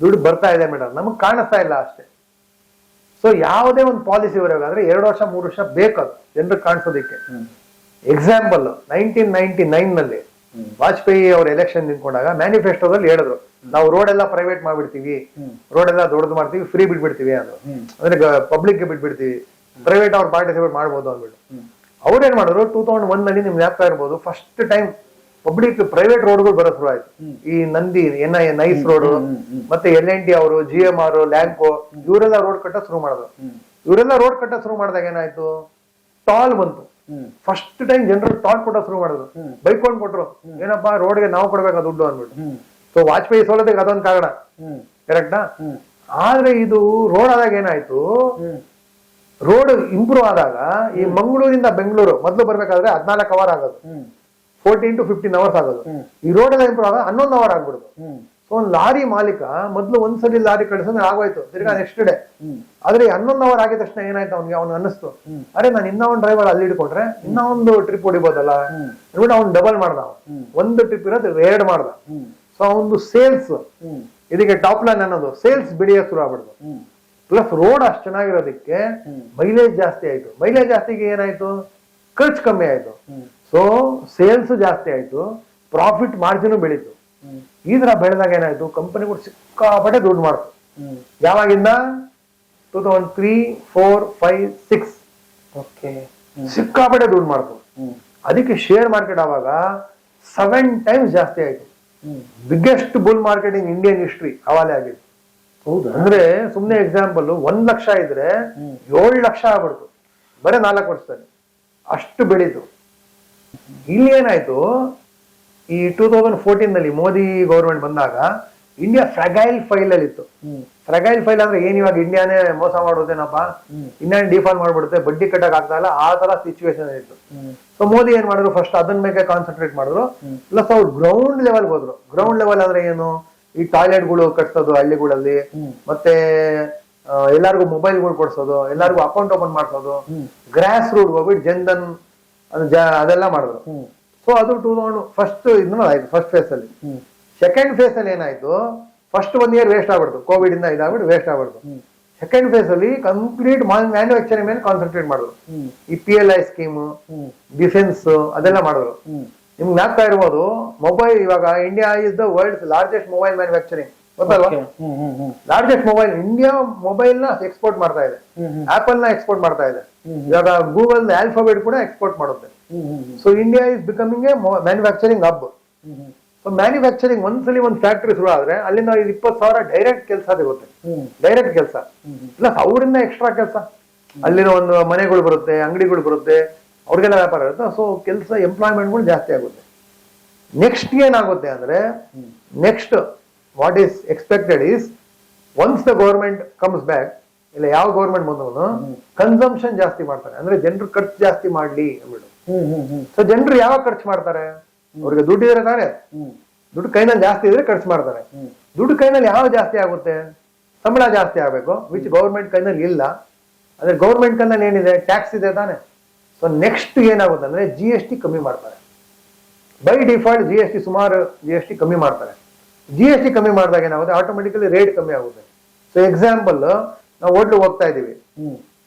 A: ದುಡ್ಡು ಬರ್ತಾ ಇದೆ ಮೇಡಮ್, ನಮಗ್ ಕಾಣಿಸ್ತಾ ಇಲ್ಲ ಅಷ್ಟೇ. ಸೊ ಯಾವುದೇ ಒಂದು ಪಾಲಿಸಿ ಬರಬೇಕಾದ್ರೆ 2 ವರ್ಷ 3 ವರ್ಷ ಬೇಕದು ಜನರಿಗೆ ಕಾಣಿಸೋದಕ್ಕೆ. ಎಕ್ಸಾಂಪಲ್ 1999 ನಲ್ಲಿ ವಾಜಪೇಯಿ ಅವ್ರ ಎಲೆಕ್ಷನ್ ನಿಂತ್ಕೊಂಡಾಗ ಮ್ಯಾನಿಫೆಸ್ಟೋದಲ್ಲಿ ಹೇಳಿದ್ರು, ನಾವು ರೋಡ್ ಎಲ್ಲ ಪ್ರೈವೇಟ್ ಮಾಡ್ಬಿಡ್ತೀವಿ, ರೋಡ್ ಎಲ್ಲ ದೊಡ್ಡದು ಮಾಡ್ತೀವಿ, ಫ್ರೀ ಬಿಟ್ಬಿಡ್ತೀವಿ ಅಂದ್ರು. ಅಂದ್ರೆ ಪಬ್ಲಿಕ್ ಗೆ ಬಿಟ್ಬಿಡ್ತೀವಿ, ಪ್ರೈವೇಟ್ ಅವ್ರು ಪಾರ್ಟಿಸಿಪೇಟ್ ಮಾಡ್ಬೋದು ಅಂದ್ಬಿಟ್ಟು. ಅವ್ರೇನ್ ಮಾಡಿದ್ರು 2001 ನಲ್ಲಿ ನಿಮ್ಗೆ ಜ್ಞಾಪಕ ಇರ್ಬೋದು, ಫಸ್ಟ್ ಟೈಮ್ ಪಬ್ಲಿಕ್ ಪ್ರೈವೇಟ್ ರೋಡ್ಗಳು ಬರೋ ಶುರು ಆಯ್ತು. ಈ ನಂದಿ ನೈಸ್ ರೋಡ್, ಮತ್ತೆ LNT ಅವರು, GMR, ಲ್ಯಾಂಕೋ ಇವರೆಲ್ಲ ರೋಡ್ ಕಟ್ಟ ಶುರು ಮಾಡಿದ್ರು. ಇವರೆಲ್ಲ ರೋಡ್ ಕಟ್ಟ ಶುರು ಮಾಡಿದಾಗ ಏನಾಯ್ತು, ಟಾಲ್ ಬಂತು. ಫಸ್ಟ್ ಟೈಮ್ ಜನರು ಟಾಲ್ ಕೊಟ್ಟ ಶುರು ಮಾಡಿದ್ರು, ಬೈಕೊಂಡ್ ಕೊಟ್ರು, ಏನಪ್ಪಾ ರೋಡ್ಗೆ ನಾವು ಕೊಡ್ಬೇಕಾ ದುಡ್ಡು ಅಂದ್ಬಿಟ್ಟು. ಸೊ ವಾಜಪೇಯಿ ಸೋಲೋದಕ್ಕೆ ಅದೊಂದು ಕಾರಣ, ಕರೆಕ್ಟಾ? ಆದ್ರೆ ಇದು ರೋಡ್ ಆದಾಗ ಏನಾಯ್ತು, ರೋಡ್ ಇಂಪ್ರೂವ್ ಆದಾಗ ಈ ಮಂಗಳೂರಿಂದ ಬೆಂಗಳೂರು ಮೊದಲು ಬರ್ಬೇಕಾದ್ರೆ 14 ಅವರ್ ಆಗೋದು, 14 to 15 ಅವರ್ಸ್ ಆಗೋದು. ಈ ರೋಡ್ ಎಲ್ಲ ಇಂಪ್ರೂವ್ ಆಗ 11 ಅವರ್ ಆಗ್ಬಿಡುದು. ಸೊ ಒಂದ್ ಲಾರಿ ಮಾಲೀಕ ಮೊದ್ಲು ಒಂದ್ಸಲಿ ಲಾರಿ ಕಳಿಸಿದ್ರೆ ಆಗೋಯ್ತು, ತಿರ್ಗಾ ನೆಕ್ಸ್ಟ್ ಡೇ. ಆದ್ರೆ 11 ಅವರ್ ಆಗಿದ ತಕ್ಷಣ ಏನಾಯ್ತು ಅವ್ನಿಗೆ, ಅವ್ನು ಅನ್ನಿಸ್ತು, ಅರೆ ನಾನು ಇನ್ನೂ ಒಂದು ಡ್ರೈವರ್ ಅಲ್ಲಿ ಇಟ್ಕೊಂಡ್ರೆ ಇನ್ನೂ ಒಂದು ಟ್ರಿಪ್ ಹೊಡಿಬೋದಲ್ಲ ನೋಡಿ, ಅವ್ನು ಡಬಲ್ ಮಾಡ್ದ. ಒಂದು ಟ್ರಿಪ್ ಇರೋದು 2 ಮಾಡ್ದ. ಸೊ ಅವನು ಸೇಲ್ಸ್, ಇದಕ್ಕೆ ಟಾಪ್ ಲೈನ್ ಅನ್ನೋದು ಸೇಲ್ಸ್ ಬೆಳೆಯೋಕೆ ಶುರು ಆಗ್ಬಿಡ್ದು. ಪ್ಲಸ್ ರೋಡ್ ಅಷ್ಟು ಚೆನ್ನಾಗಿರೋದಕ್ಕೆ ಮೈಲೇಜ್ ಜಾಸ್ತಿ ಆಯ್ತು. ಮೈಲೇಜ್ ಜಾಸ್ತಿಗೆ ಏನಾಯ್ತು, ಖರ್ಚು ಕಮ್ಮಿ ಆಯ್ತು. ಸೊ ಸೇಲ್ಸ್ ಜಾಸ್ತಿ ಆಯ್ತು, ಪ್ರಾಫಿಟ್ ಮಾರ್ಜಿನ್ ಬೆಳೀತು. ಈ ತರ ಬೆಳೆದಾಗ ಏನಾಯ್ತು, ಕಂಪನಿಗಳು ಸಿಕ್ಕಾಪಟ್ಟೆ ದುಡ್ಡು ಮಾಡ್ತು. ಯಾವಾಗಿಂದ 2003, 4, 5, 6 ಸಿಕ್ಕಾಪಟ್ಟೆ ದುಡ್ಡು ಮಾಡ್ತು. ಅದಕ್ಕೆ ಶೇರ್ ಮಾರ್ಕೆಟ್ ಆವಾಗ 7 times ಜಾಸ್ತಿ ಆಯ್ತು. Biggest bull market in Indian history ಅವಾಲೆ ಆಗಿತ್ತು. ಹೌದು, ಅಂದ್ರೆ ಸುಮ್ನೆ ಎಕ್ಸಾಂಪಲ್ 1 ಲಕ್ಷ ಇದ್ರೆ 7 ಲಕ್ಷ ಆಗ್ಬಿಡ್ತು ಬರೀ 4 ವರ್ಷದಲ್ಲಿ, ಅಷ್ಟು ಬೆಳೀತು. ಇಲ್ಲಿ ಏನಾಯ್ತು, ಈ 2014 ನಲ್ಲಿ ಮೋದಿ ಗೌರ್ಮೆಂಟ್ ಬಂದಾಗ ಇಂಡಿಯಾ ಫ್ರಗೈಲ್ ಫೈಲ್ ಅಲ್ಲಿ ಇತ್ತು. ಫ್ರಗೈಲ್ ಫೈಲ್ ಅಂದ್ರೆ ಏನ್, ಇವಾಗ ಇಂಡಿಯಾನೇ ಮೋಸ ಮಾಡೋದೇನಪ್ಪ, ಇಂಡಿಯಾನೇ ಡಿಫಾಲ್ಟ್ ಮಾಡ್ಬಿಡುತ್ತೆ, ಬಡ್ಡಿ ಕಟ್ಟಕ್ ಆಗ್ತಾ ಇಲ್ಲ, ಆ ತರ ಸಿಚುವೇಶನ್ ಇತ್ತು. ಸೊ ಮೋದಿ ಏನ್ ಮಾಡಿದ್ರು, ಫಸ್ಟ್ ಅದನ್ನ ಮೇಲೆ ಕಾನ್ಸಂಟ್ರೇಟ್ ಮಾಡಿದ್ರು. ಪ್ಲಸ್ ಅವ್ರು ಗ್ರೌಂಡ್ ಲೆವೆಲ್ ಹೋದ್ರು. ಗ್ರೌಂಡ್ ಲೆವೆಲ್ ಅಂದ್ರೆ ಏನು, ಈ ಟಾಯ್ಲೆಟ್ಗಳು ಕಟ್ಸೋದು ಹಳ್ಳಿಗಳಲ್ಲಿ, ಮತ್ತೆ ಎಲ್ಲಾರ್ಗು ಮೊಬೈಲ್ಗಳು ಕೊಡ್ಸೋದು, ಎಲ್ಲಾರ್ಗು ಅಕೌಂಟ್ ಓಪನ್ ಮಾಡ್ಸೋದು, ಗ್ರಾಸ್ ರೂಟ್ ಹೋಗ್ಬಿಟ್ಟು ಜನ್ಧನ್ ಅದೆಲ್ಲ ಮಾಡಿದ್ರು. ಸೊ ಅದು ಫಸ್ಟ್ ಇದನ್ನ ಆಯ್ತು, ಫಸ್ಟ್ ಫೇಸ್ ಅಲ್ಲಿ. ಸೆಕೆಂಡ್ ಫೇಸ್ ಅಲ್ಲಿ ಏನಾಯ್ತು, ಫಸ್ಟ್ 1 year ವೇಸ್ಟ್ ಆಗ್ಬಿಡ್ತು, ಕೋವಿಡ್ ಇಂದ ಇದಾಗ್ಬಿಟ್ಟು ವೇಸ್ಟ್ ಆಗ್ಬಿಡ್ತು. ಸೆಕೆಂಡ್ ಫೇಸ್ ಅಲ್ಲಿ ಕಂಪ್ಲೀಟ್ ಮ್ಯಾನುಫ್ಯಾಕ್ಚರಿಂಗ್ ಮೇಲೆ ಕಾನ್ಸಂಟ್ರೇಟ್ ಮಾಡಿದ್ರು. ಈ PLI ಸ್ಕೀಮ್, ಡಿಫೆನ್ಸ್ ಅದೆಲ್ಲ ಮಾಡಿದ್ರು. ನಿಮ್ಗೆ ಜ್ಞಾಪಕ ಇರ್ಬೋದು, ಮೊಬೈಲ್ ಇವಾಗ India is the world's largest mobile manufacturing, ಗೊತ್ತಲ್ವಾ? ಲಾರ್ಜೆಸ್ಟ್ ಮೊಬೈಲ್, ಇಂಡಿಯಾ ಮೊಬೈಲ್ ನ ಎಕ್ಸ್ಪೋರ್ಟ್ ಮಾಡ್ತಾ ಇದೆ, ಆಪಲ್ ನ ಎಕ್ಸ್ಪೋರ್ಟ್ ಮಾಡ್ತಾ ಇದೆ, ಇವಾಗ ಗೂಗಲ್ ಆಲ್ಫಾಬೆಟ್ ಕೂಡ ಎಕ್ಸ್ಪೋರ್ಟ್ ಮಾಡುತ್ತೆ. So India is becoming a manufacturing hub. So manufacturing ಒಂದ್ಸಲಿ ಒಂದು ಫ್ಯಾಕ್ಟರಿ ಶುರು ಆದ್ರೆ ಅಲ್ಲಿಂದ 20,000 ಡೈರೆಕ್ಟ್ ಕೆಲಸ ಸಿಗುತ್ತೆ, ಡೈರೆಕ್ಟ್ ಕೆಲಸ. ಪ್ಲಸ್ ಅವರಿಂದ ಎಕ್ಸ್ಟ್ರಾ ಕೆಲಸ, ಅಲ್ಲಿನ ಒಂದು ಮನೆಗಳು ಬರುತ್ತೆ, ಅಂಗಡಿಗಳು ಬರುತ್ತೆ, ಅವ್ರಿಗೆಲ್ಲ ವ್ಯಾಪಾರ ಇರುತ್ತೆ. ಸೊ ಕೆಲಸ ಎಂಪ್ಲಾಯ್ಮೆಂಟ್ಗಳು ಜಾಸ್ತಿ ಆಗುತ್ತೆ. ನೆಕ್ಸ್ಟ್ ಏನಾಗುತ್ತೆ ಅಂದ್ರೆ, next what is expected is, once the government comes back, ಇಲ್ಲ ಯಾವ ಗೌರ್ಮೆಂಟ್ ಬಂದವನು ಕನ್ಸಂಪ್ಷನ್ ಜಾಸ್ತಿ ಮಾಡ್ತಾರೆ, ಅಂದ್ರೆ ಜನರು ಖರ್ಚು ಜಾಸ್ತಿ ಮಾಡ್ಲಿ ಅಂದ್ಬಿಟ್ಟು. ಸೊ ಜನರು ಯಾವಾಗ ಖರ್ಚು ಮಾಡ್ತಾರೆ, ಅವ್ರಿಗೆ ದುಡ್ಡು ಇದ್ರೆ ತಾನೆ, ದುಡ್ಡು ಕೈನಲ್ಲಿ ಜಾಸ್ತಿ ಇದ್ರೆ ಖರ್ಚು ಮಾಡ್ತಾರೆ. ದುಡ್ಡು ಕೈನಲ್ಲಿ ಯಾವ ಜಾಸ್ತಿ ಆಗುತ್ತೆ, ಸಂಬಳ ಜಾಸ್ತಿ ಆಗ್ಬೇಕು, ವಿಚ್ ಗೌರ್ಮೆಂಟ್ ಕೈನಲ್ಲಿ ಇಲ್ಲ. ಅಂದ್ರೆ ಗೌರ್ಮೆಂಟ್ ಕೈನಲ್ಲಿ ಏನಿದೆ, ಟ್ಯಾಕ್ಸ್ ಇದೆ ತಾನೆ. ಸೊ ನೆಕ್ಸ್ಟ್ ಏನಾಗುತ್ತೆ ಅಂದ್ರೆ GST ಕಮ್ಮಿ ಮಾಡ್ತಾರೆ. ಬೈ ಡಿಫಾಲ್ಟ್ GST ಸುಮಾರು GST ಕಮ್ಮಿ ಮಾಡ್ತಾರೆ. GST ಕಮ್ಮಿ ಮಾಡಿದಾಗ ಏನಾಗುತ್ತೆ, ಆಟೋಮೆಟಿಕಲಿ ರೇಟ್ ಕಮ್ಮಿ ಆಗುತ್ತೆ. ಸೊ ಎಕ್ಸಾಂಪಲ್, ನಾವು ಹೋಟ್ಲಿಗೆ ಹೋಗ್ತಾ ಇದೀವಿ,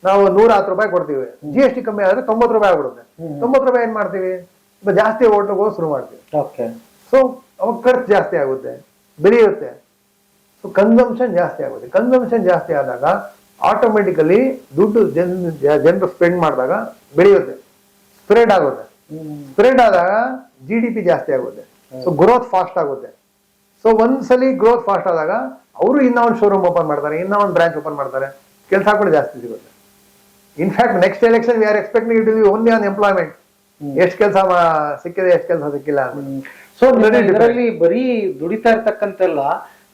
A: ನಾವು 110 ರೂಪಾಯಿ ಕೊಡ್ತೀವಿ, GST ಕಮ್ಮಿ ಆದ್ರೆ 90 ರೂಪಾಯಿ ಆಗ್ಬಿಡುತ್ತೆ. 90 ರೂಪಾಯಿ ಏನ್ ಮಾಡ್ತೀವಿ, ಜಾಸ್ತಿ ಹೋಟ್ಲಿಗೆ ಹೋಗಿ ಶುರು ಮಾಡ್ತೀವಿ. ಸೊ ಅವಾಗ ಖರ್ಚು ಜಾಸ್ತಿ ಆಗುತ್ತೆ, ಬೆಳೆಯುತ್ತೆ. ಸೊ ಕನ್ಸಂಪ್ಷನ್ ಜಾಸ್ತಿ ಆಗುತ್ತೆ. ಕನ್ಸಂಪ್ಷನ್ ಜಾಸ್ತಿ ಆದಾಗ ಆಟೋಮೆಟಿಕಲಿ ದುಡ್ಡು ಜನರು ಸ್ಪೆಂಡ್ ಮಾಡಿದಾಗ ಬೆಳೆಯುತ್ತೆ, ಸ್ಪ್ರೆಡ್ ಆಗುತ್ತೆ. ಸ್ಪ್ರೆಡ್ ಆದಾಗ GDP ಜಾಸ್ತಿ ಆಗುತ್ತೆ. ಸೊ ಗ್ರೋತ್ ಫಾಸ್ಟ್ ಆಗುತ್ತೆ. ಸೊ ಒಂದ್ಸಲಿ ಗ್ರೋತ್ ಫಾಸ್ಟ್ ಆದಾಗ ಅವರು ಇನ್ನೂ ಒಂದು ಶೋರೂಮ್ ಓಪನ್ ಮಾಡ್ತಾರೆ, ಇನ್ನೂ ಒಂದು ಬ್ರಾಂಚ್ ಓಪನ್ ಮಾಡ್ತಾರೆ, ಕೆಲಸ ಕೂಡ ಜಾಸ್ತಿ ಸಿಗುತ್ತೆ. In fact next election we are expecting it will be only on employment. ಎಷ್ಟು ಕೆಲಸ ಸಿಕ್ಕಿದೆ, ಎಷ್ಟು ಕೆಲಸ ಸಿಕ್ಕಿಲ್ಲ.
D: ಸೊ ಇದರಲ್ಲಿ ಬರೀ ದುಡಿತಾ ಇರ್ತಕ್ಕಂತೆಲ್ಲ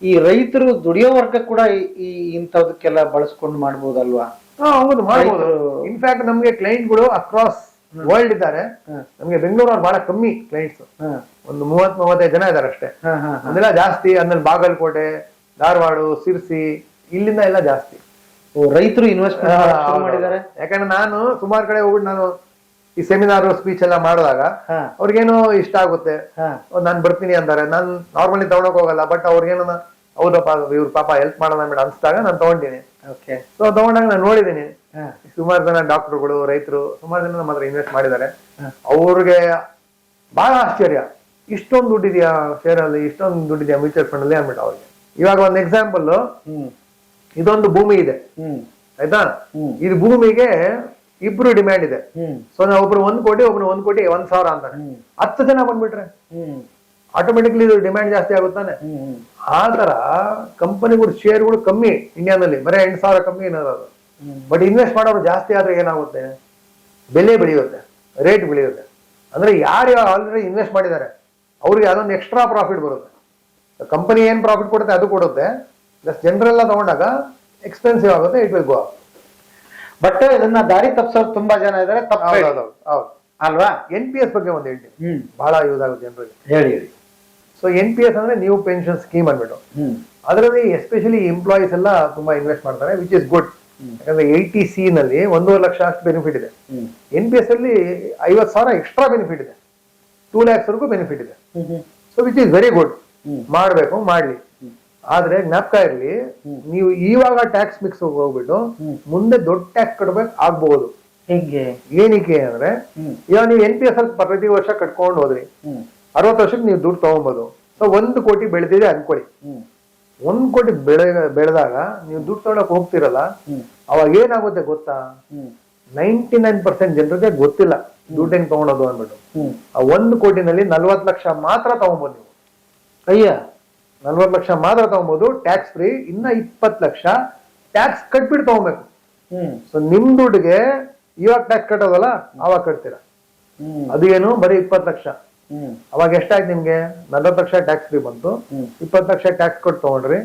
D: ಈ ರೈತರು ದುಡಿಯೋ ವರ್ಗ ಕೂಡ ಈ ಇಂಥದಕ್ಕೆಲ್ಲ ಬಳಸ್ಕೊಂಡು ಮಾಡ್ಬೋದಲ್ವಾ?
A: ಹೌದು, ಮಾಡ್ಬೋದು. ಇನ್ಫ್ಯಾಕ್ಟ್ ನಮ್ಗೆ ಕ್ಲೈಂಟ್ಗಳು ಅಕ್ರಾಸ್ ವರ್ಲ್ಡ್ ಇದ್ದಾರೆ. ನಮ್ಗೆ ಬೆಂಗಳೂರು ಬಹಳ ಕಮ್ಮಿ ಕ್ಲೈಂಟ್ಸ್, ಒಂದು 30-35 ಜನ ಇದಾರೆ ಅಷ್ಟೇ. ಅದೆಲ್ಲ ಜಾಸ್ತಿ ಅಂದ್ರೆ ಬಾಗಲಕೋಟೆ, ಧಾರವಾಡ, ಸಿರ್ಸಿ, ಇಲ್ಲಿಂದ ಎಲ್ಲ ಜಾಸ್ತಿ
D: ರೈತರು ಇನ್ವೆಸ್ಟ್ಮೆಂಟ್ ಮಾಡಿದ್ದಾರೆ.
A: ಯಾಕಂದ್ರೆ ನಾನು ಸುಮಾರು ಕಡೆ ಹೋಗ್ಬಿಟ್ಟು ನಾನು ಈ ಸೆಮಿನಾರ್ ಸ್ಪೀಚ್ ಎಲ್ಲ ಮಾಡಿದಾಗ ಅವ್ರಿಗೇನೋ ಇಷ್ಟ ಆಗುತ್ತೆ, ನಾನ್ ಬರ್ತೀನಿ ಅಂತಾರೆ. ನಾನ್ ನಾರ್ಮಲಿ ತಗೊಳಕ್ ಹೋಗಲ್ಲ, ಬಟ್ ಅವ್ರಿಗೇನ ಹೌದಪ್ಪ ಇವ್ರ ಪಾಪ ಹೆಲ್ಪ್ ಮಾಡೋಣ ಬೇಡ ಅನ್ಸ್ದಾಗ ನಾನು ತಗೊಂಡಿನಿ.
D: ಓಕೆ.
A: ಸೊ ತಗೊಂಡಾಗ ನಾನು ನೋಡಿದ್ದೀನಿ
D: ಹಾ.
A: ಸುಮಾರು ಜನ ಡಾಕ್ಟರ್ಗಳು, ರೈತರು ಸುಮಾರು ಜನ ನಮ್ಮ ಹತ್ರ ಇನ್ವೆಸ್ಟ್ ಮಾಡಿದ್ದಾರೆ. ಅವ್ರಿಗೆ ಬಹಳ ಆಶ್ಚರ್ಯ, ಇಷ್ಟೊಂದು ದುಡ್ಡಿದ್ಯಾ ಶೇರ್ ಅಲ್ಲಿ, ಇಷ್ಟೊಂದು ದುಡ್ಡಿದ್ಯಾ ಮ್ಯೂಚುವಲ್ ಫಂಡ್ ಅಲ್ಲಿ ಅನ್ಬಿಟ್ಟು ಅವ್ರಿಗೆ. ಇವಾಗ ಒಂದು ಎಕ್ಸಾಂಪಲ್, ಇದೊಂದು ಭೂಮಿ ಇದೆ ಆಯ್ತಾ, ಇದು ಭೂಮಿಗೆ ಇಬ್ರು ಡಿಮ್ಯಾಂಡ್ ಇದೆ. ಸೊ ನಾವು ಒಬ್ರು 1 ಕೋಟಿ, ಒಬ್ರು 1 ಕೋಟಿ 1,000 ಅಂತಾರೆ. 10 ಜನ ಬಂದ್ಬಿಟ್ರೆ ಆಟೋಮೆಟಿಕ್ಲಿ ಇದು ಡಿಮ್ಯಾಂಡ್ ಜಾಸ್ತಿ ಆಗುತ್ತಾನೆ. ಆ ತರ ಕಂಪನಿಗಳು ಶೇರ್ಗಳು ಕಮ್ಮಿ ಇಂಡಿಯಾದಲ್ಲಿ, ಬರೀ 8,000 ಕಮ್ಮಿ ಏನಾದ್ರು. ಬಟ್ ಇನ್ವೆಸ್ಟ್ ಮಾಡೋರು ಜಾಸ್ತಿ ಆದ್ರೆ ಏನಾಗುತ್ತೆ, ಬೆಲೆ ಬೆಳೆಯುತ್ತೆ, ರೇಟ್ ಬೆಳೆಯುತ್ತೆ. ಅಂದ್ರೆ ಯಾರು ಆಲ್ರೆಡಿ ಇನ್ವೆಸ್ಟ್ ಮಾಡಿದ್ದಾರೆ ಅವ್ರಿಗೆ ಅದೊಂದು ಎಕ್ಸ್ಟ್ರಾ ಪ್ರಾಫಿಟ್ ಬರುತ್ತೆ. ಕಂಪನಿ ಏನ್ ಪ್ರಾಫಿಟ್ ಕೊಡುತ್ತೆ ಅದು ಕೊಡುತ್ತೆ, ಪ್ಲಸ್ ಜನರೆಲ್ಲ ತಗೊಂಡಾಗ ಎಕ್ಸ್ಪೆನ್ಸಿವ್ ಆಗುತ್ತೆ, it will go up.
D: But ಇದನ್ನ ದಾರಿ ತಪ್ಪಿಸೋರು ತುಂಬಾ ಜನ ಇದಾರೆ,
A: ಹೌದು
D: ಅಲ್ವಾ?
A: NPS ಬಗ್ಗೆ ಒಂದು ಹೇಳ್ತೀನಿ, ಬಹಳ ಯೂಸ್ ಆಗುತ್ತೆ ಜನರಿಗೆ.
D: ಹೇಳಿ.
A: ಸೊ NPS ಅಂದ್ರೆ ನ್ಯೂ ಪೆನ್ಷನ್ ಸ್ಕೀಮ್ ಅಂದ್ಬಿಟ್ಟು, ಅದರಲ್ಲಿ ಎಸ್ಪೆಷಲಿ ಎಂಪ್ಲಾಯೀಸ್ ಎಲ್ಲ ತುಂಬಾ ಇನ್ವೆಸ್ಟ್ ಮಾಡ್ತಾರೆ, ವಿಚ್ ಇಸ್ ಗುಡ್. ಯಾಕಂದ್ರೆ 80C ನಲ್ಲಿ 1.5 ಲಕ್ಷ ಅಷ್ಟು ಬೆನಿಫಿಟ್ ಇದೆ. NPS ಅಲ್ಲಿ 50,000 ಎಕ್ಸ್ಟ್ರಾ ಬೆನಿಫಿಟ್ ಇದೆ, 2 lakhs ವರೆಗೂ ಬೆನಿಫಿಟ್ ಇದೆ. So which is very good, ಮಾಡ್ಬೇಕು, ಮಾಡ್ಲಿ. ಆದ್ರೆ ಜ್ಞಾಪಕ ಇರ್ಲಿ, ನೀವು ಇವಾಗ ಟ್ಯಾಕ್ಸ್ ಮಿಕ್ಸ್ ಹೋಗ್ಬಿಟ್ಟು ಮುಂದೆ ದೊಡ್ಡ ಟ್ಯಾಕ್ಸ್ ಕಟ್ಬೇಕು ಆಗ್ಬಹುದು.
D: ಹೆಂಗೆ?
A: ಏನಕ್ಕೆ ಅಂದ್ರೆ, ಇವಾಗ ನೀವು NPS ಅಲ್ಲಿ ಪ್ರತಿ ವರ್ಷ ಕಟ್ಕೊಂಡು ಹೋದ್ರಿ, 60 ವರ್ಷಕ್ಕೆ ನೀವು ದುಡ್ಡು ತಗೊಬೋದು. ಸೊ 1 ಕೋಟಿ ಬೆಳೆದಿದೆ ಅನ್ಕೊಳ್ಳಿ, 1 ಕೋಟಿ ಬೆಳೆದಾಗ ನೀವು ದುಡ್ಡು ತಗೊಳಕ್ ಹೋಗ್ತಿರಲ್ಲ, ಅವಾಗ ಏನಾಗುತ್ತೆ ಗೊತ್ತಾ, 99% ಜನರಿಗೆ ಗೊತ್ತಿಲ್ಲ ದುಡ್ಡು ಹೆಂಗ್ ತಗೊಳೋದು ಅಂದ್ಬಿಟ್ಟು. ಆ 1 ಕೋಟಿನಲ್ಲಿ 40 ಲಕ್ಷ ಮಾತ್ರ ತಗೊಬೋದು ನೀವು.
D: ಅಯ್ಯ,
A: 40 ಲಕ್ಷ ಮಾತ್ರ ತಗೊಬೋದು ಟ್ಯಾಕ್ಸ್ ಫ್ರೀ. ಇನ್ನ 20 ಲಕ್ಷ ಟ್ಯಾಕ್ಸ್ ಕಟ್ಬಿಟ್ಟು ತಗೊಬೇಕು. ಸೊ ನಿಮ್ ದುಡ್ಡಿಗೆ ಇವಾಗ ಟ್ಯಾಕ್ಸ್ ಕಟ್ಟೋದಲ್ಲ, ಅವಾಗ ಕಟ್ತೀರಾ. ಅದು ಏನು, ಬರೀ 20 ಲಕ್ಷ. ಅವಾಗ ಎಷ್ಟಾಯ್ತು ನಿಮ್ಗೆ, 40 ಲಕ್ಷ ಟ್ಯಾಕ್ಸ್ ಫ್ರೀ ಬಂತು, 20 ಲಕ್ಷ ಟ್ಯಾಕ್ಸ್ ಕೊಟ್ಟು ತಗೊಂಡ್ರಿ.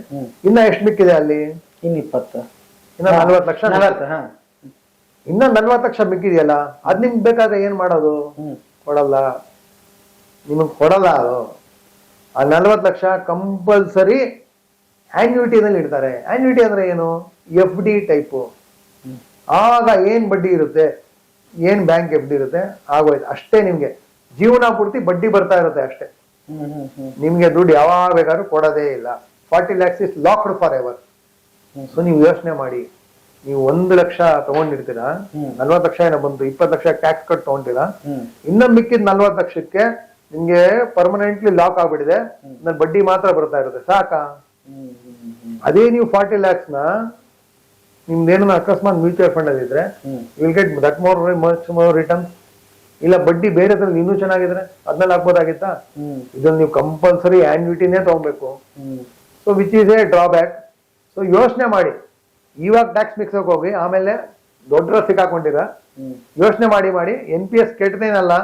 A: ಇನ್ನ ಎಷ್ಟು ಮಿಕ್ಕಿದೆ ಅಲ್ಲಿ,
D: ಇನ್ನು 20,
A: ಇನ್ನ 40 ಲಕ್ಷ. ಇನ್ನ 40 ಲಕ್ಷ ಮಿಕ್ಕಿದೆಯಲ್ಲ, ಅದ್ ನಿಮ್ಗೆ ಬೇಕಾದ್ರೆ ಏನ್ ಮಾಡೋದು, ಕೊಡಲ್ಲ, ನಿಮಗ್ ಕೊಡಲ್ಲ ಅದು. ಆ 40 ಲಕ್ಷ ಕಂಪಲ್ಸರಿ ಆನ್ಯೂಟಿನಲ್ಲಿ ಇಡ್ತಾರೆ. ಆನ್ಯೂಟಿ ಅಂದ್ರೆ ಏನು, FD ಟೈಪು. ಆಗ ಏನ್ ಬಡ್ಡಿ ಇರುತ್ತೆ, ಏನ್ ಬ್ಯಾಂಕ್ FD ಇರುತ್ತೆ, ಆಗೋಯ್ತು ಅಷ್ಟೇ. ನಿಮ್ಗೆ ಜೀವನ ಪೂರ್ತಿ ಬಡ್ಡಿ ಬರ್ತಾ ಇರುತ್ತೆ ಅಷ್ಟೇ. ನಿಮ್ಗೆ ದುಡ್ಡು ಯಾವಾಗ ಬೇಕಾದ್ರೂ ಕೊಡೋದೇ ಇಲ್ಲ. 40 lakhs is locked for ever. So ನೀವು ಯೋಚನೆ ಮಾಡಿ, ನೀವು 1 ಲಕ್ಷ ತಗೊಂಡಿರ್ತೀರಾ, 40 ಲಕ್ಷ ಏನೋ ಬಂತು, 20 ಲಕ್ಷ ಟ್ಯಾಕ್ಸ್ ಕಟ್ ತಗೊಂಡಿರಾ, ಇನ್ನ ಮಿಕ್ಕಿದ 40 ಲಕ್ಷಕ್ಕೆ ನಿಮ್ಗೆ ಪರ್ಮನೆಂಟ್ಲಿ ಲಾಕ್ ಆಗ್ಬಿಟ್ಟಿದೆ, ಬಡ್ಡಿ ಮಾತ್ರ ಬರ್ತಾ ಇರುತ್ತೆ, ಸಾಕಾ? ಅದೇ ನೀವು 40 lakhs ನ ನಿಮ್ದೇನ ಅಕಸ್ಮಾತ್ ಮ್ಯೂಚುವಲ್ ಫಂಡ್ ಅಲ್ಲಿ ಇದ್ರೆ, will get that much more return. ಇಲ್ಲ ಬಡ್ಡಿ ಬೇರೆ ಇನ್ನೂ ಚೆನ್ನಾಗಿದ್ರೆ ಅದನ್ನೆಲ್ಲ ಹಾಕ್ಬೋದಾಗಿತ್ತಾ? ಇದನ್ನ ನೀವು ಕಂಪಲ್ಸರಿ ಆನ್ಯೂಟಿನೇ ತಗೊಬೇಕು. So which is A drawback. So ಯೋಚನೆ ಮಾಡಿ, ಇವಾಗ ಟ್ಯಾಕ್ಸ್ ಮಿಕ್ಸ್ ಹೋಗಿ ಆಮೇಲೆ ದೊಡ್ಡ ಸಿಕ್ಕಾಕೊಂಡಿರ, ಯೋಚನೆ ಮಾಡಿ NPS ಕೆಟ್ಟದೇನಲ್ಲ.